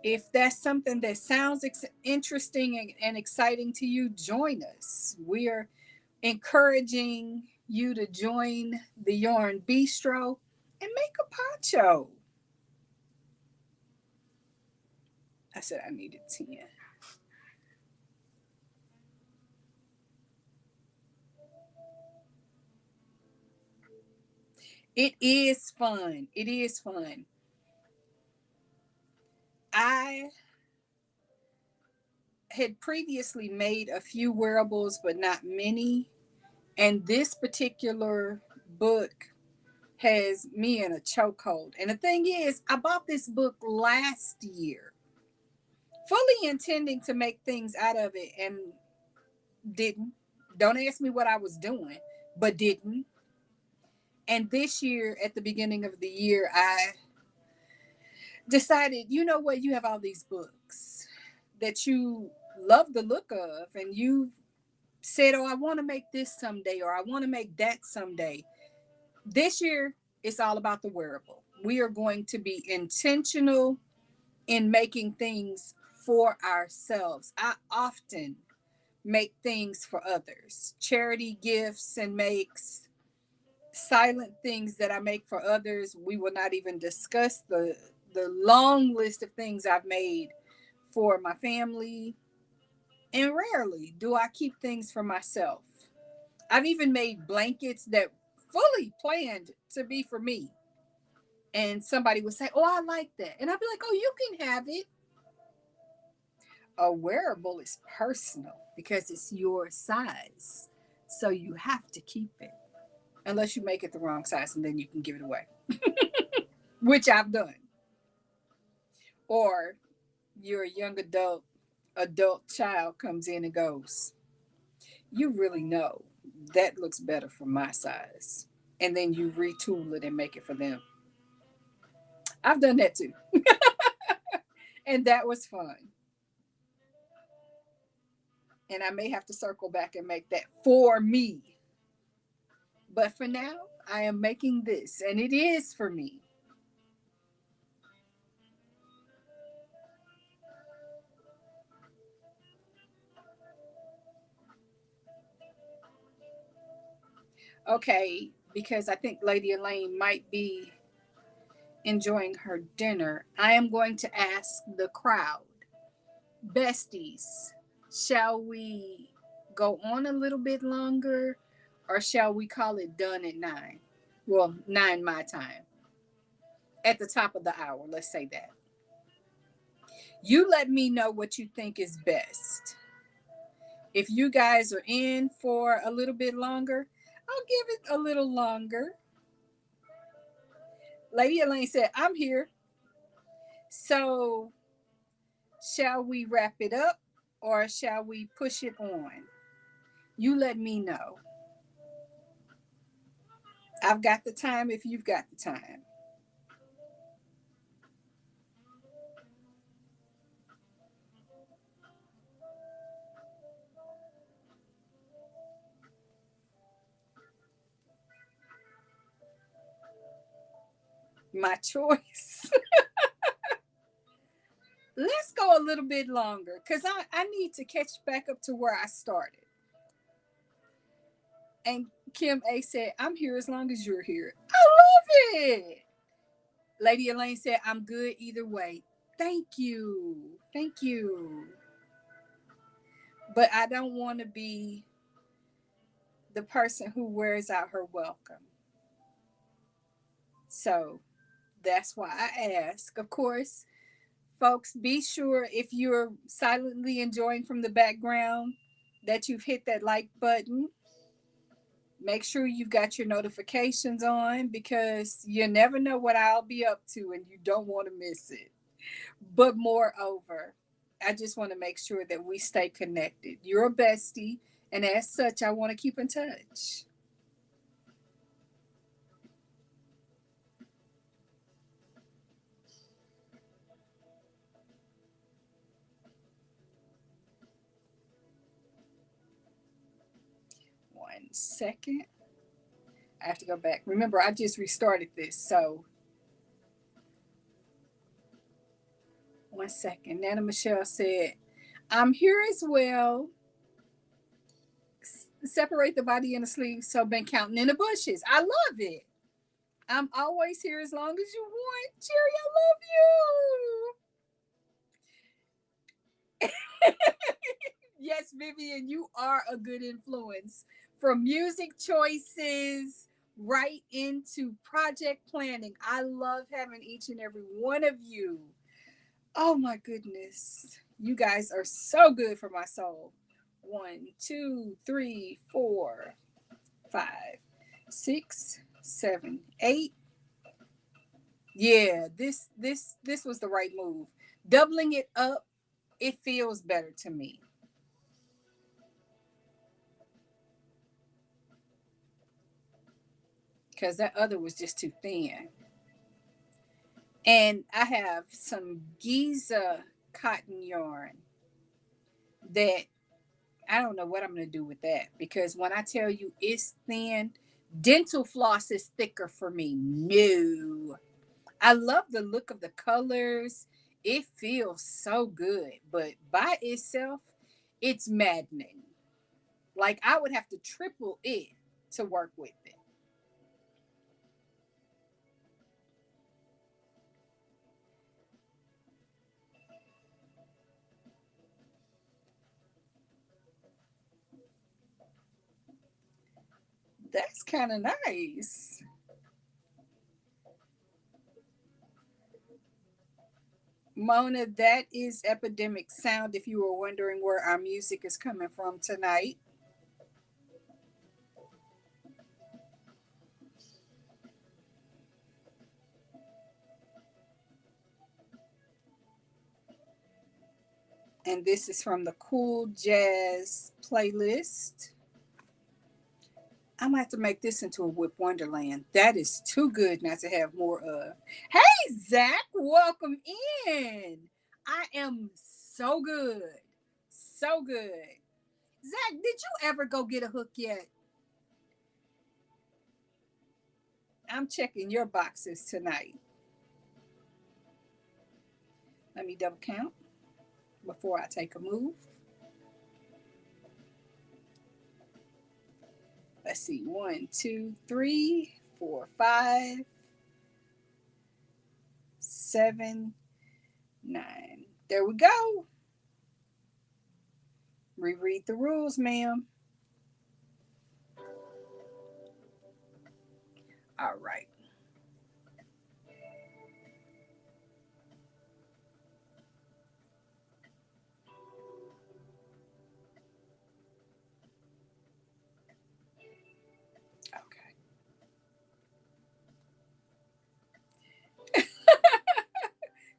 if that's something that sounds interesting and exciting to you, join us. We are encouraging you to join the Yarn Bistro and make a poncho. I said I needed 10. It is fun. It is fun. I had previously made a few wearables, but not many. And this particular book has me in a chokehold. And the thing is, I bought this book last year, fully intending to make things out of it and didn't. Don't ask me what I was doing, but didn't. And this year, at the beginning of the year, I decided, you know what, you have all these books that you love the look of, and you said, oh, I want to make this someday, or I want to make that someday. This year, it's all about the wearable. We are going to be intentional in making things for ourselves. I often make things for others, charity gifts and makes, silent things that I make for others. We will not even discuss the long list of things I've made for my family. And rarely do I keep things for myself. I've even made blankets that fully planned to be for me. And somebody would say, oh, I like that. And I'd be like, oh, you can have it. A wearable is personal because it's your size. So you have to keep it. Unless you make it the wrong size and then you can give it away, which I've done. Or you're a young adult child comes in and goes, you really know that looks better for my size. And then you retool it and make it for them. I've done that too. And that was fun. And I may have to circle back and make that for me. But for now, I am making this, and it is for me. Okay, because I think Lady Elaine might be enjoying her dinner. I am going to ask the crowd, besties, shall we go on a little bit longer or shall we call it done at 9? Well, 9 my time. At the top of the hour, let's say that. You let me know what you think is best. If you guys are in for a little bit longer, I'll give it a little longer. Lady Elaine said, I'm here. So, shall we wrap it up or shall we push it on? You let me know. I've got the time if you've got the time. My choice. Let's go a little bit longer because I need to catch back up to where I started. And Kim A said, I'm here as long as you're here. I love it. Lady Elaine said, I'm good either way. Thank you. Thank you. But I don't want to be the person who wears out her welcome. So that's why I ask. Of course, folks, be sure if you're silently enjoying from the background that you've hit that like button. Make sure you've got your notifications on because you never know what I'll be up to and you don't want to miss it. But moreover, I just want to make sure that we stay connected. You're a bestie, and as such, I want to keep in touch. 1 second. I have to go back. Remember, I just restarted this. So, 1 second. Nana Michelle said, I'm here as well. Separate the body and the sleeve. So, been counting in the bushes. I love it. I'm always here as long as you want. Jerry, I love you. Yes, Vivian, you are a good influence. From music choices right into project planning. I love having each and every one of you. Oh my goodness. You guys are so good for my soul. 1, 2, 3, 4, 5, 6, 7, 8. Yeah, this was the right move. Doubling it up, it feels better to me. Because that other was just too thin. And I have some Giza cotton yarn that I don't know what I'm going to do with that because when I tell you it's thin, dental floss is thicker for me. No. I love the look of the colors. It feels so good, but by itself, it's maddening. Like I would have to triple it to work with it. That's kind of nice. Mona, that is Epidemic Sound if you were wondering where our music is coming from tonight. And this is from the Cool Jazz playlist. I'm gonna have to make this into a Whip Wonderland. That is too good not to have more of. Hey, Zach, welcome in. I am so good. So good. Zach, did you ever go get a hook yet? I'm checking your boxes tonight. Let me double count before I take a move. Let's see. 1, 2, 3, 4, 5, 7, 9. There we go. Reread the rules, ma'am. All right. Okay.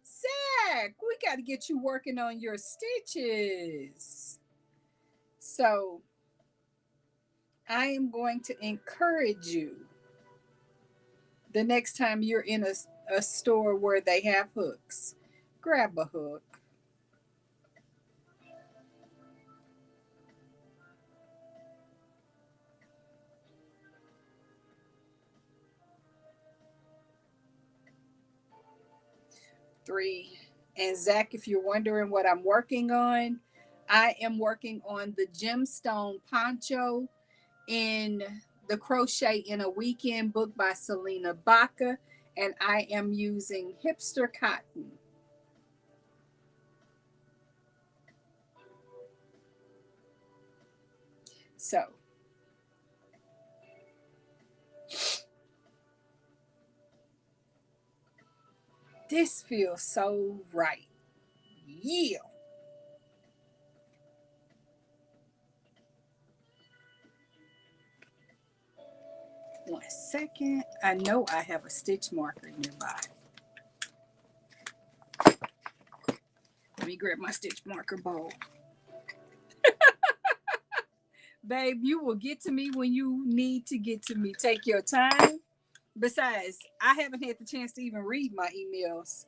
Zach, we got to get you working on your stitches. So I am going to encourage you the next time you're in a store where they have hooks, grab a hook. 3. And Zach, if you're wondering what I'm working on, I am working on the gemstone poncho in the Crochet in a Weekend book by Selena Baca, and I am using hipster cotton. So this feels so right. Yeah. 1 second. I know I have a stitch marker nearby. Let me grab my stitch marker bowl. Babe, you will get to me when you need to get to me. Take your time. Besides, I haven't had the chance to even read my emails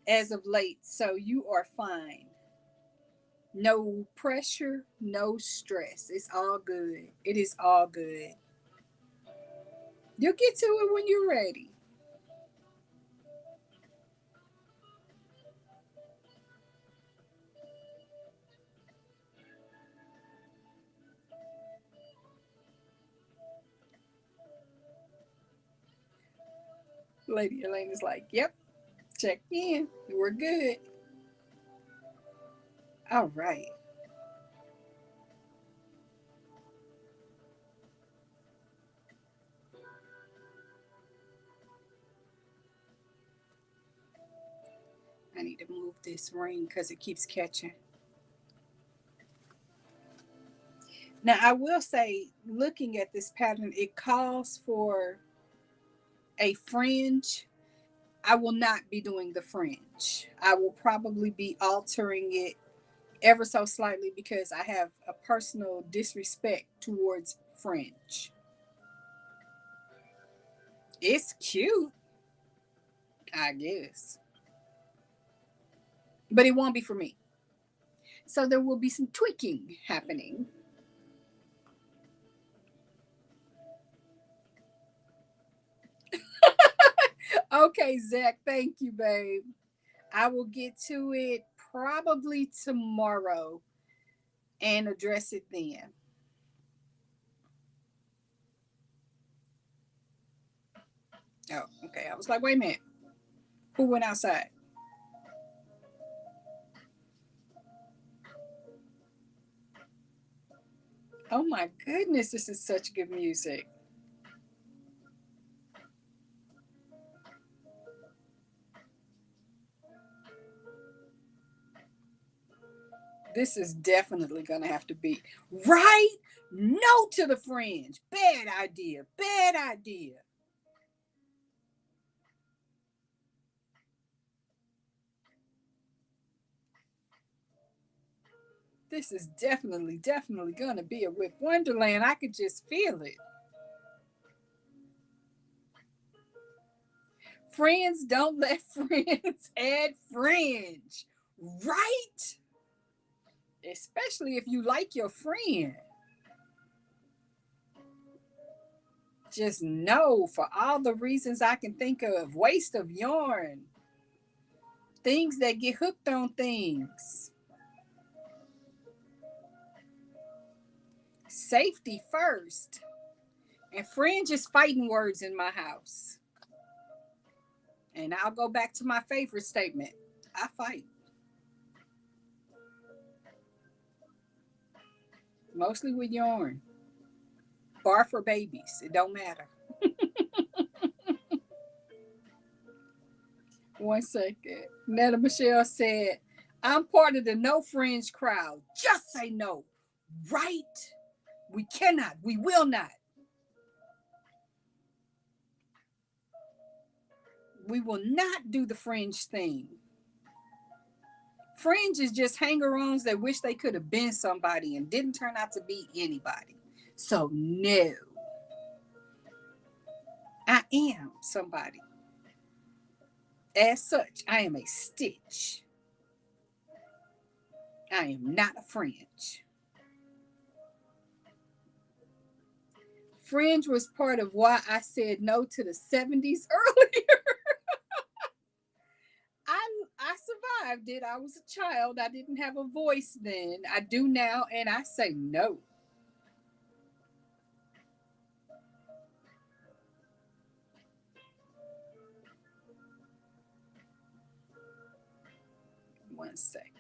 as of late, so you are fine. No pressure, no stress. It's all good. It is all good. You'll get to it when you're ready. Lady Elaine is like, yep, check in. We're good. All right. I need to move this ring because it keeps catching. Now, I will say, looking at this pattern, it calls for a fringe. I will not be doing the fringe. I will probably be altering it ever so slightly because I have a personal disrespect towards fringe. It's cute, I guess, but it won't be for me. So there will be some tweaking happening. Okay, Zach, thank you, babe. I will get to it probably tomorrow and address it then. Oh, okay. I was like, wait a minute. Who went outside? Oh my goodness, this is such good music. This is definitely going to have to be right. No to the fringe. Bad idea. Bad idea. This is definitely going to be a whip wonderland. I could just feel it. Friends don't let friends add fringe. Right? Especially if you like your friend. Just no, for all the reasons I can think of, waste of yarn, things that get hooked on things, safety first, and fringe is fighting words in my house. And I'll go back to my favorite statement: I fight. Mostly with yarn. Bar for babies, it don't matter. One second. Netta Michelle said, I'm part of the no fringe crowd. Just say no. Right? We cannot. We will not. We will not do the fringe thing. Fringe is just hanger-ons that wish they could have been somebody and didn't turn out to be anybody. So no. I am somebody. As such, I am a stitch. I am not a fringe. Fringe was part of why I said no to the 70s earlier. I survived it. I was a child. I didn't have a voice then. I do now, and I say no. One second.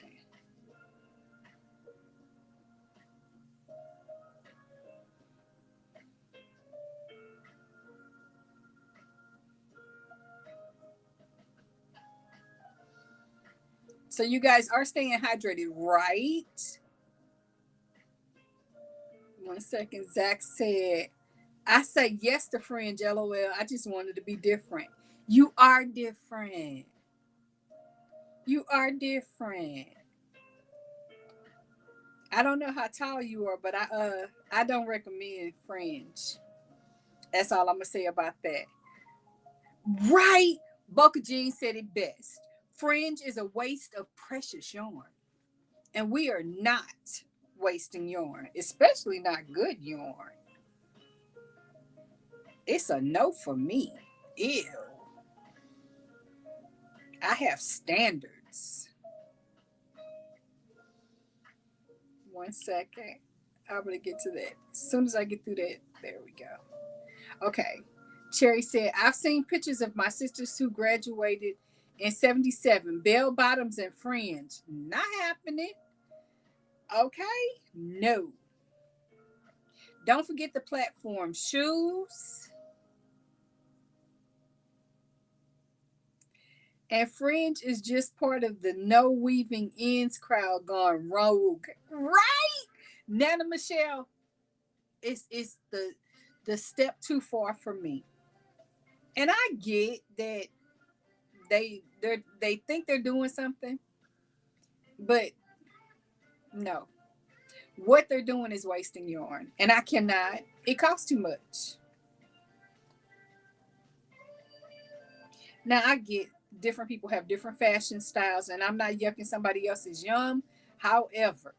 So you guys are staying hydrated, right? One second. Zach said, I say yes to fringe, LOL. I just wanted to be different. You are different. You are different. I don't know how tall you are, but I don't recommend fringe. That's all I'm gonna say about that. Right? Boca Jean said it best. Fringe is a waste of precious yarn. And we are not wasting yarn, especially not good yarn. It's a no for me. Ew. I have standards. One second. I'm going to get to that. As soon as I get through that, there we go. Okay. Cherry said, I've seen pictures of my sisters who graduated in 77, bell bottoms and fringe. Not happening. Okay. No. Don't forget the platform shoes. And fringe is just part of the no weaving ends crowd gone rogue. Right? Nana Michelle, it's the step too far for me. And I get that they think they're doing something, but no. What they're doing is wasting yarn. And I cannot. It costs too much. Now I get different people have different fashion styles, and I'm not yucking somebody else's yum. However,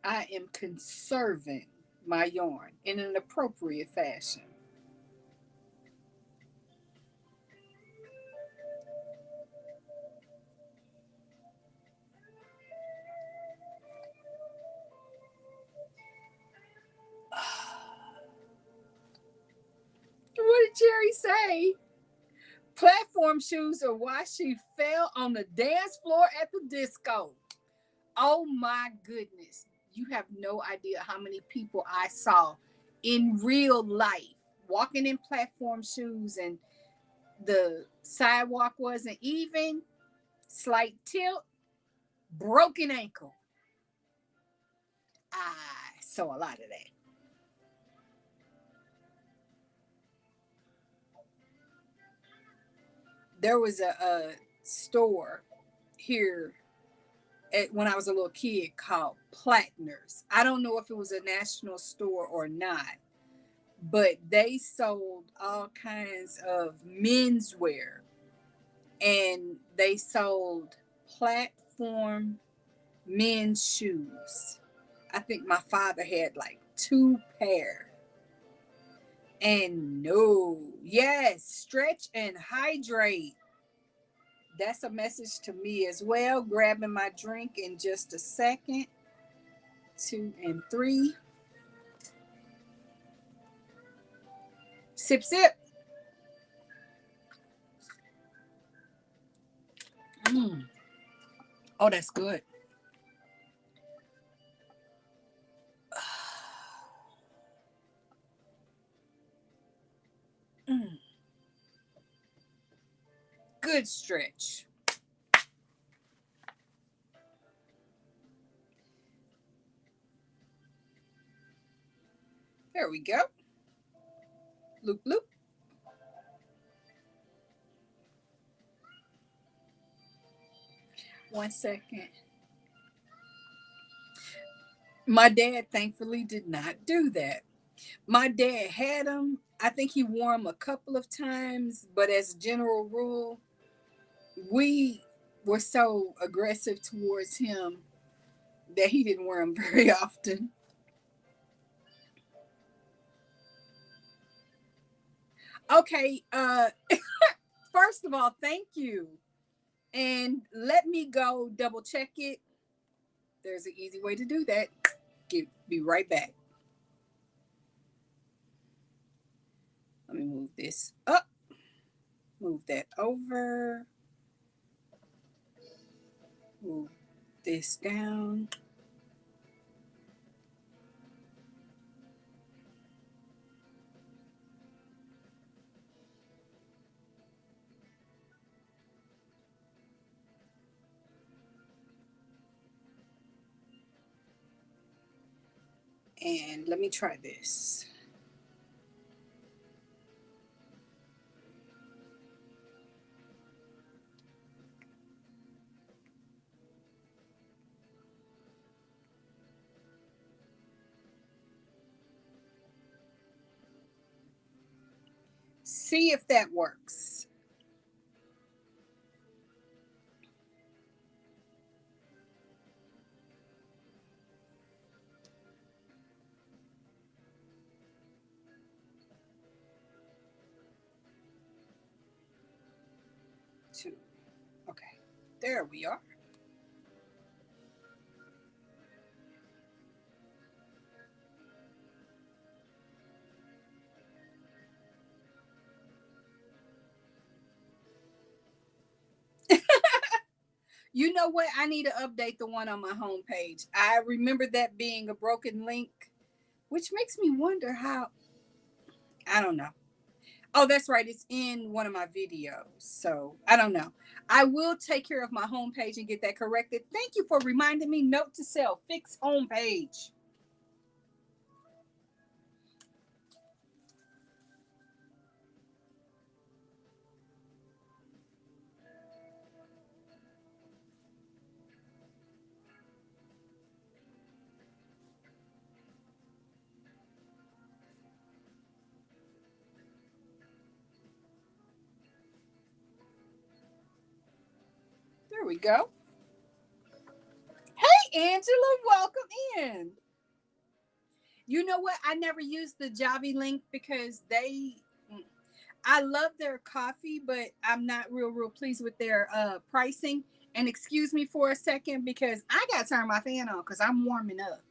I am conserving my yarn in an appropriate fashion. What did Jerry say? Platform shoes are why she fell on the dance floor at the disco. Oh my goodness. You have no idea how many people I saw in real life walking in platform shoes, and the sidewalk wasn't even, slight tilt, broken ankle. I saw a lot of that. There was a store here when I was a little kid called Plattner's. I don't know if it was a national store or not, but they sold all kinds of menswear, and they sold platform men's shoes. I think my father had like 2 pair. And no, yes, stretch and hydrate. That's a message to me as well. Grabbing my drink in just a second. 2 and 3. Sip, sip. Mm. Oh, that's good. Mm. Good stretch. There we go. Loop, loop. One second. My dad thankfully did not do that. My dad had them. I think he wore them a couple of times, but as a general rule, we were so aggressive towards him that he didn't wear them very often. Okay, first of all, thank you. And let me go double check it. There's an easy way to do that. Be right back. Let me move this up, move that over, move this down. And let me try this. See if that works. Two. Okay. There we are. You know what? I need to update the one on my homepage. I remember that being a broken link, which makes me wonder how. I don't know. Oh, that's right. It's in one of my videos. So I don't know. I will take care of my homepage and get that corrected. Thank you for reminding me. Note to self, fix homepage. There we go. Hey, Angela, welcome in. You know what? I never used the Javi link because I love their coffee, but I'm not real pleased with their pricing. And excuse me for a second because I got to turn my fan on because I'm warming up.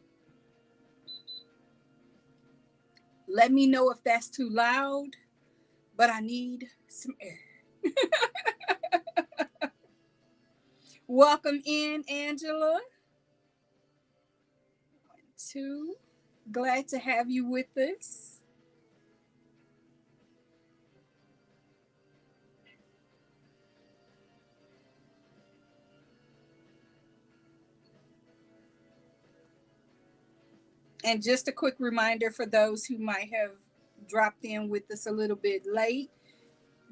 Let me know if that's too loud, but I need some air. Welcome in, Angela. 1, 2. Glad to have you with us. And just a quick reminder for those who might have dropped in with us a little bit late,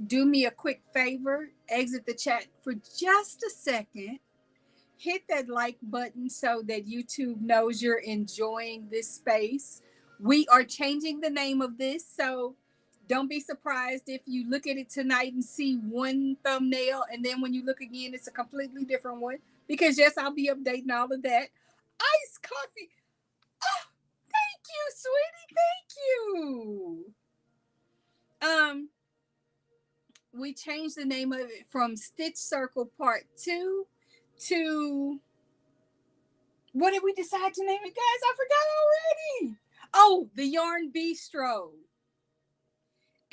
do me a quick favor, exit the chat for just a second, hit that like button so that YouTube knows you're enjoying this space. We are changing the name of this, so Don't be surprised if you look at it tonight and see one thumbnail, and then when you look again, it's a completely different one. Because yes, I'll be updating all of that. Iced coffee. Oh, thank you, sweetie. Thank you. We changed the name of it from Stitch Circle Part 2 to, what did we decide to name it, guys? I forgot already. Oh, the Yarn Bistro.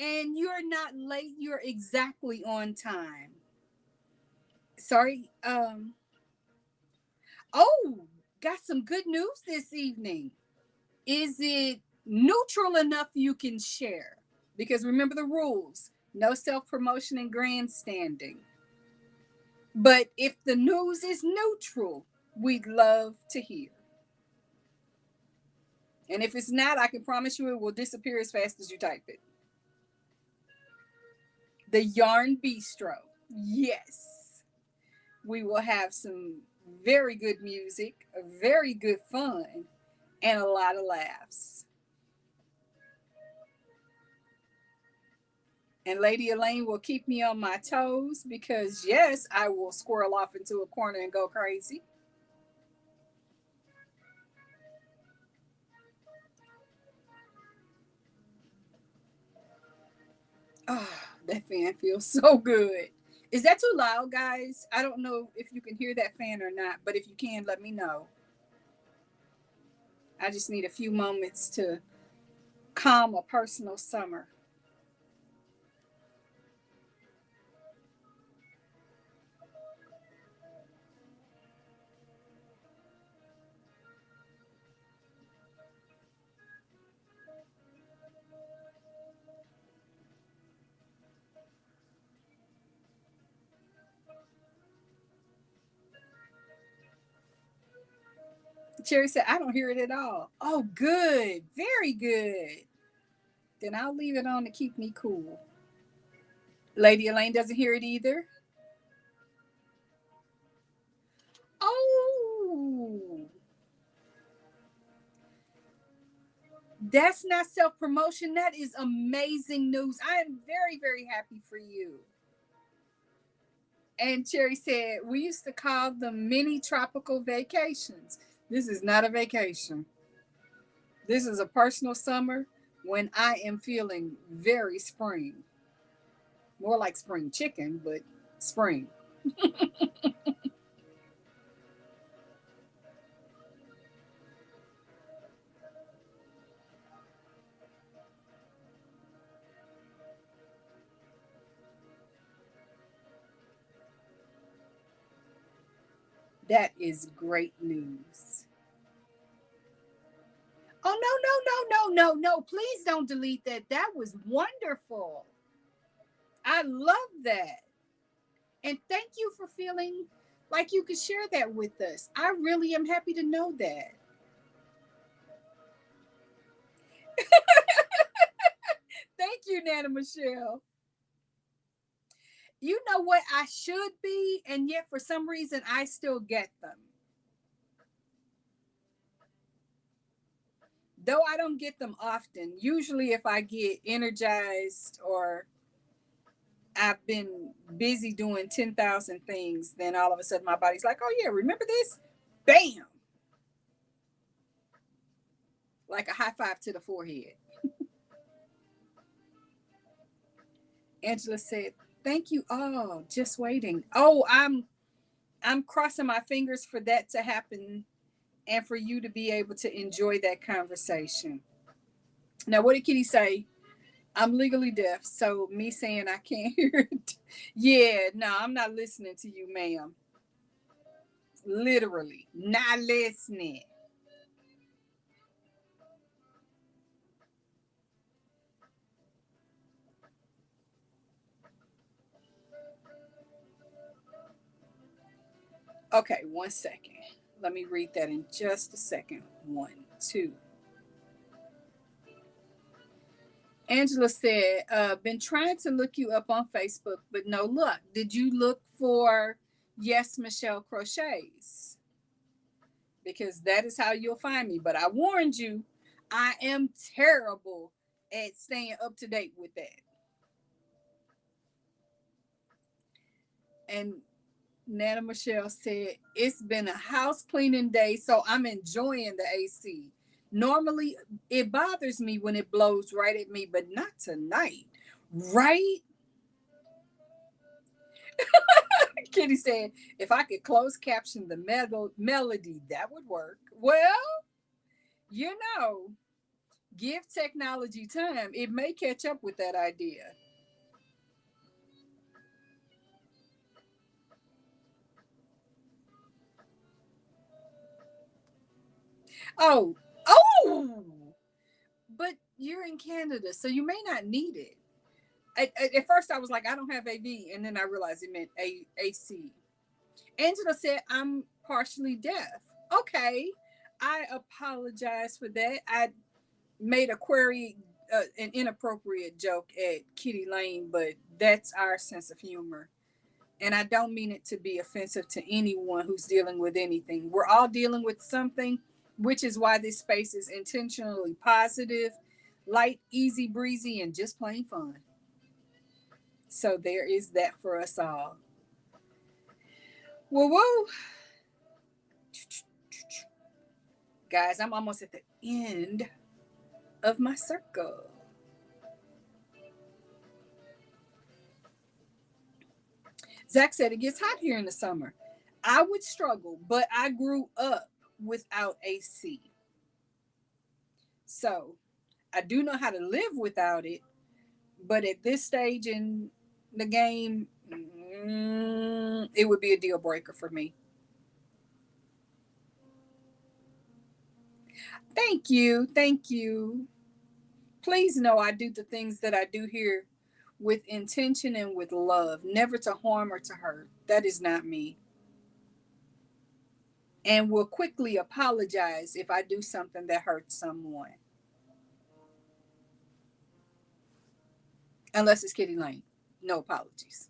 And you're not late, you're exactly on time. Sorry. Oh, got some good news this evening. Is it neutral enough you can share? Because remember the rules: no self promotion and grandstanding. But if the news is neutral, we'd love to hear. And if it's not, I can promise you it will disappear as fast as you type it. The Yarn Bistro. Yes. We will have some very good music, very good fun, and a lot of laughs. And Lady Elaine will keep me on my toes because, yes, I will squirrel off into a corner and go crazy. Oh, that fan feels so good. Is that too loud, guys? I don't know if you can hear that fan or not, but if you can, let me know. I just need a few moments to calm a personal summer. Cherry said, I don't hear it at all. Oh, good. Very good. Then I'll leave it on to keep me cool. Lady Elaine doesn't hear it either. Oh, that's not self promotion. That is amazing news. I am very, very happy for you. And Cherry said, we used to call them mini tropical vacations. This is not a vacation. This is a personal summer when I am feeling very spring. More like spring chicken, but spring. That is great news. Oh, no, no, no, no, no, no. Please don't delete that. That was wonderful. I love that. And thank you for feeling like you could share that with us. I really am happy to know that. Thank you, Nana Michelle. You know what I should be, and yet for some reason I still get them. Though I don't get them often. Usually, if I get energized or I've been busy doing 10,000 things, then all of a sudden my body's like, oh, yeah, remember this? Bam! Like a high five to the forehead. Angela said, thank you all. Just waiting. Oh, I'm crossing my fingers for that to happen and for you to be able to enjoy that conversation. Now, what did Kitty say? I'm legally deaf, so me saying I can't hear it. Yeah, no, I'm not listening to you, ma'am. Literally, not listening. Okay, 1 second. Let me read that in just a second. One, two. Angela said, been trying to look you up on Facebook, but no luck. Did you look for Yes Michelle Crochets? Because that is how you'll find me. But I warned you, I am terrible at staying up to date with that. And Nana Michelle said, it's been a house cleaning day, so I'm enjoying the AC. Normally, it bothers me when it blows right at me, but not tonight. Right? Kitty said, if I could close caption the melody, that would work. Well, you know, give technology time. It may catch up with that idea. Oh, oh, but you're in Canada, so you may not need it. At first, I was like, I don't have AV, and then I realized it meant AC. Angela said, I'm partially deaf. Okay, I apologize for that. I made a query, an inappropriate joke at Kitty Lane, but that's our sense of humor. And I don't mean it to be offensive to anyone who's dealing with anything. We're all dealing with something, which is why this space is intentionally positive, light, easy breezy, and just plain fun. So there is that for us all. Woo woo. Guys, I'm almost at the end of my circle. Zach said it gets hot here in the summer. I would struggle, but I grew up without AC. So I do know how to live without it, but at this stage in the game, it would be a deal breaker for me. Thank you. Thank you. Please know I do the things that I do here with intention and with love, never to harm or to hurt. That is not me. And will quickly apologize if I do something that hurts someone, unless it's Kitty Lane. No apologies.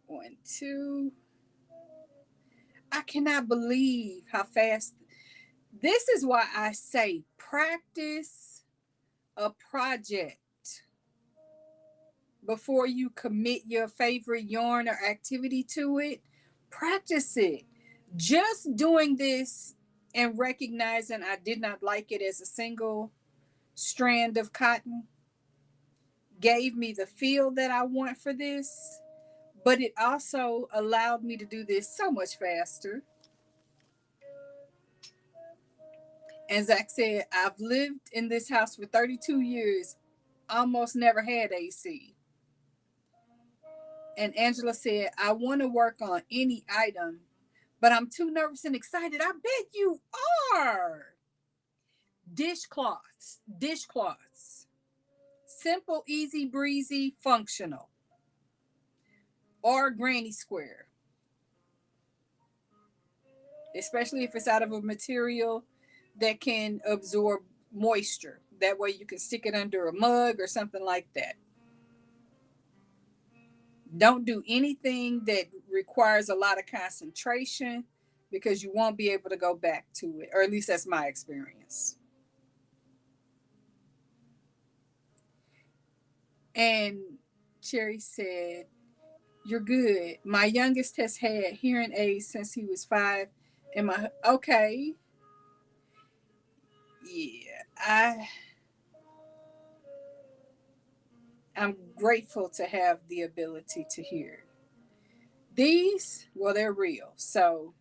1, 2. I cannot believe how fast. This is why I say practice a project before you commit your favorite yarn or activity to it. Practice it. Just doing this and recognizing I did not like it as a single strand of cotton gave me the feel that I want for this, but it also allowed me to do this so much faster. And Zach said, I've lived in this house for 32 years, almost never had AC. And Angela said, I want to work on any item, but I'm too nervous and excited. I bet you are. Dishcloths, dishcloths. Simple, easy, breezy, functional. Or granny square, especially if it's out of a material that can absorb moisture. That way you can stick it under a mug or something like that. Don't do anything that requires a lot of concentration because you won't be able to go back to it, or at least that's my experience. And Cherry said, you're good. My youngest has had hearing aids since he was 5. And my, okay. Yeah, I'm grateful to have the ability to hear. These, well, they're real. So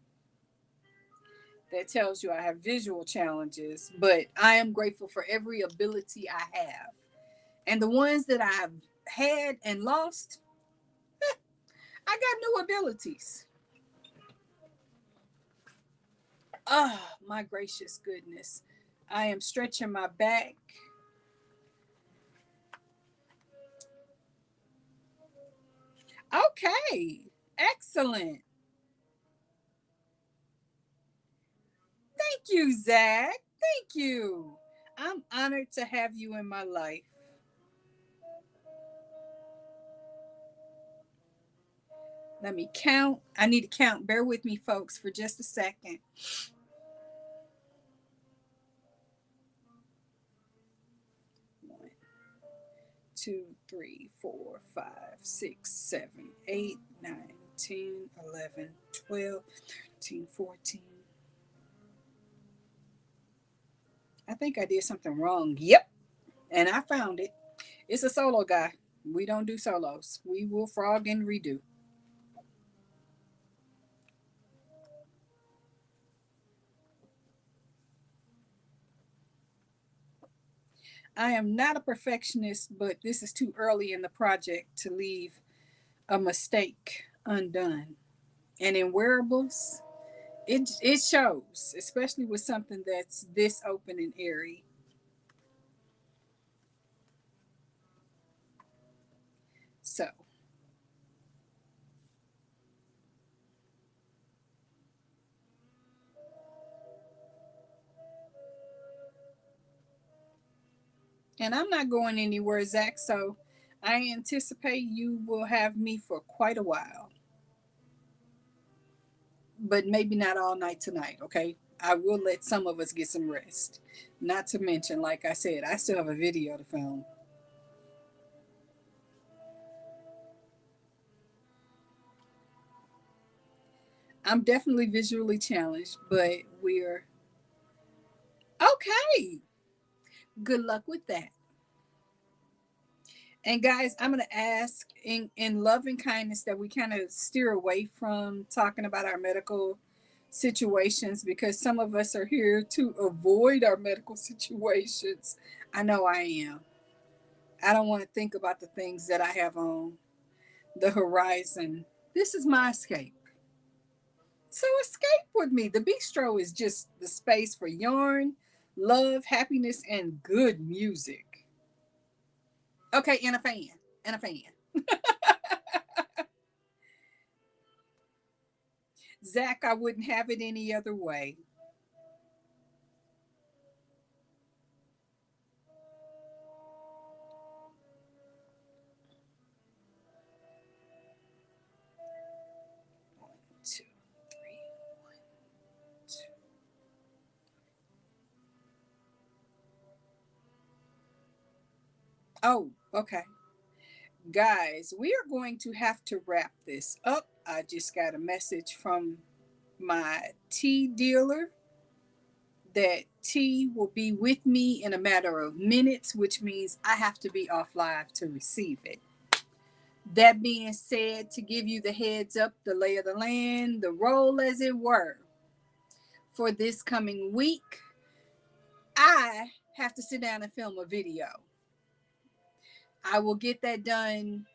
that tells you I have visual challenges, but I am grateful for every ability I have. And the ones that I've had and lost, I got new abilities. Oh, my gracious goodness. I am stretching my back. Okay, excellent. Thank you, Zach. Thank you. I'm honored to have you in my life. Let me count. I need to count. Bear with me, folks, for just a second. 1, 2, 3, 4, 5, 6, 7, 8, 9, 10, 11, 12, 13, 14. I think I did something wrong. Yep. And I found it. It's a solo guy. We don't do solos. We will frog and redo. I am not a perfectionist, but this is too early in the project to leave a mistake undone. And in wearables, it shows, especially with something that's this open and airy. So, and I'm not going anywhere, Zach. So, I anticipate you will have me for quite a while, but maybe not all night tonight. Okay, I will let some of us get some rest. Not to mention, like I said, I still have a video to film. I'm definitely visually challenged, but we're okay. Good luck with that. And guys, I'm going to ask in love and kindness that we kind of steer away from talking about our medical situations because some of us are here to avoid our medical situations. I know I am. I don't want to think about the things that I have on the horizon. This is my escape. So escape with me. The bistro is just the space for yarn, love, happiness, and good music. Okay, and a fan. And a fan. Zach, I wouldn't have it any other way. 1, 2, 3, 1, 2. Oh, okay. Guys, we are going to have to wrap this up. I just got a message from my tea dealer that tea will be with me in a matter of minutes, which means I have to be off live to receive it. That being said, to give you the heads up, the lay of the land, the role as it were, for this coming week, I have to sit down and film a video. I will get that done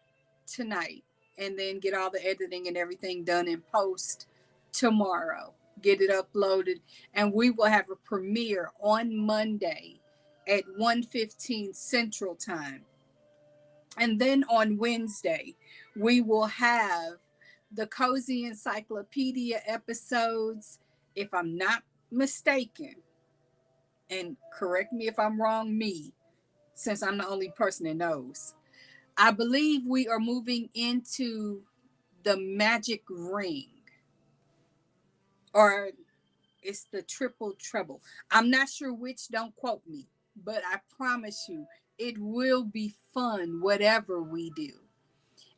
tonight and then get all the editing and everything done in post tomorrow. Get it uploaded, and we will have a premiere on Monday at 1:15 Central Time. And then on Wednesday, we will have the Cozy Encyclopedia episodes, if I'm not mistaken, and correct me if I'm wrong, me, since I'm the only person that knows. I believe we are moving into the magic ring, or it's the triple treble. I'm not sure which, don't quote me, but I promise you it will be fun, whatever we do.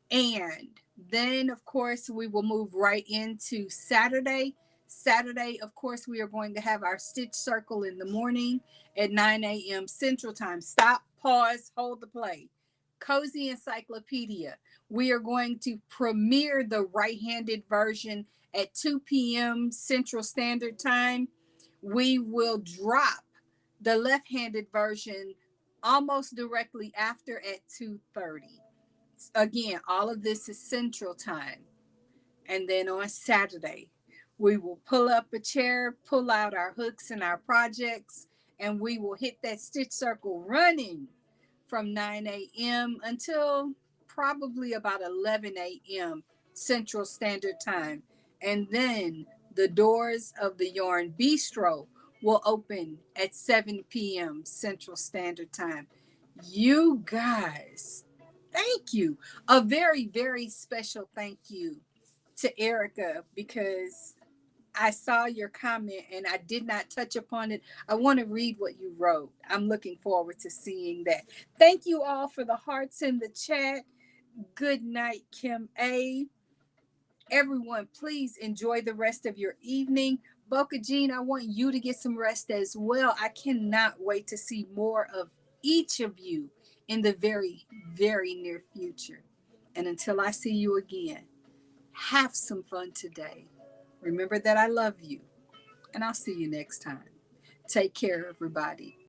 And then, of course, we will move right into Saturday. Saturday, of course, we are going to have our Stitch Circle in the morning at 9 a.m. Central Time. Stop, pause, hold the play. Cozy Encyclopedia. We are going to premiere the right handed version at 2 p.m. Central Standard Time. We will drop the left handed version almost directly after at 2:30. Again, all of this is Central Time. And then on Saturday, we will pull up a chair, pull out our hooks and our projects, and we will hit that stitch circle running from 9 a.m. until probably about 11 a.m. Central Standard Time. And then the doors of the Yarn Bistro will open at 7 p.m. Central Standard Time. You guys, thank you. A very, very special thank you to Erica because I saw your comment and I did not touch upon it. I want to read what you wrote. I'm looking forward to seeing that. Thank you all for the hearts in the chat. Good night, Kim A. Everyone, please enjoy the rest of your evening. Boca Jean, I want you to get some rest as well. I cannot wait to see more of each of you in the very, very near future. And until I see you again, have some fun today. Remember that I love you, and I'll see you next time. Take care, everybody.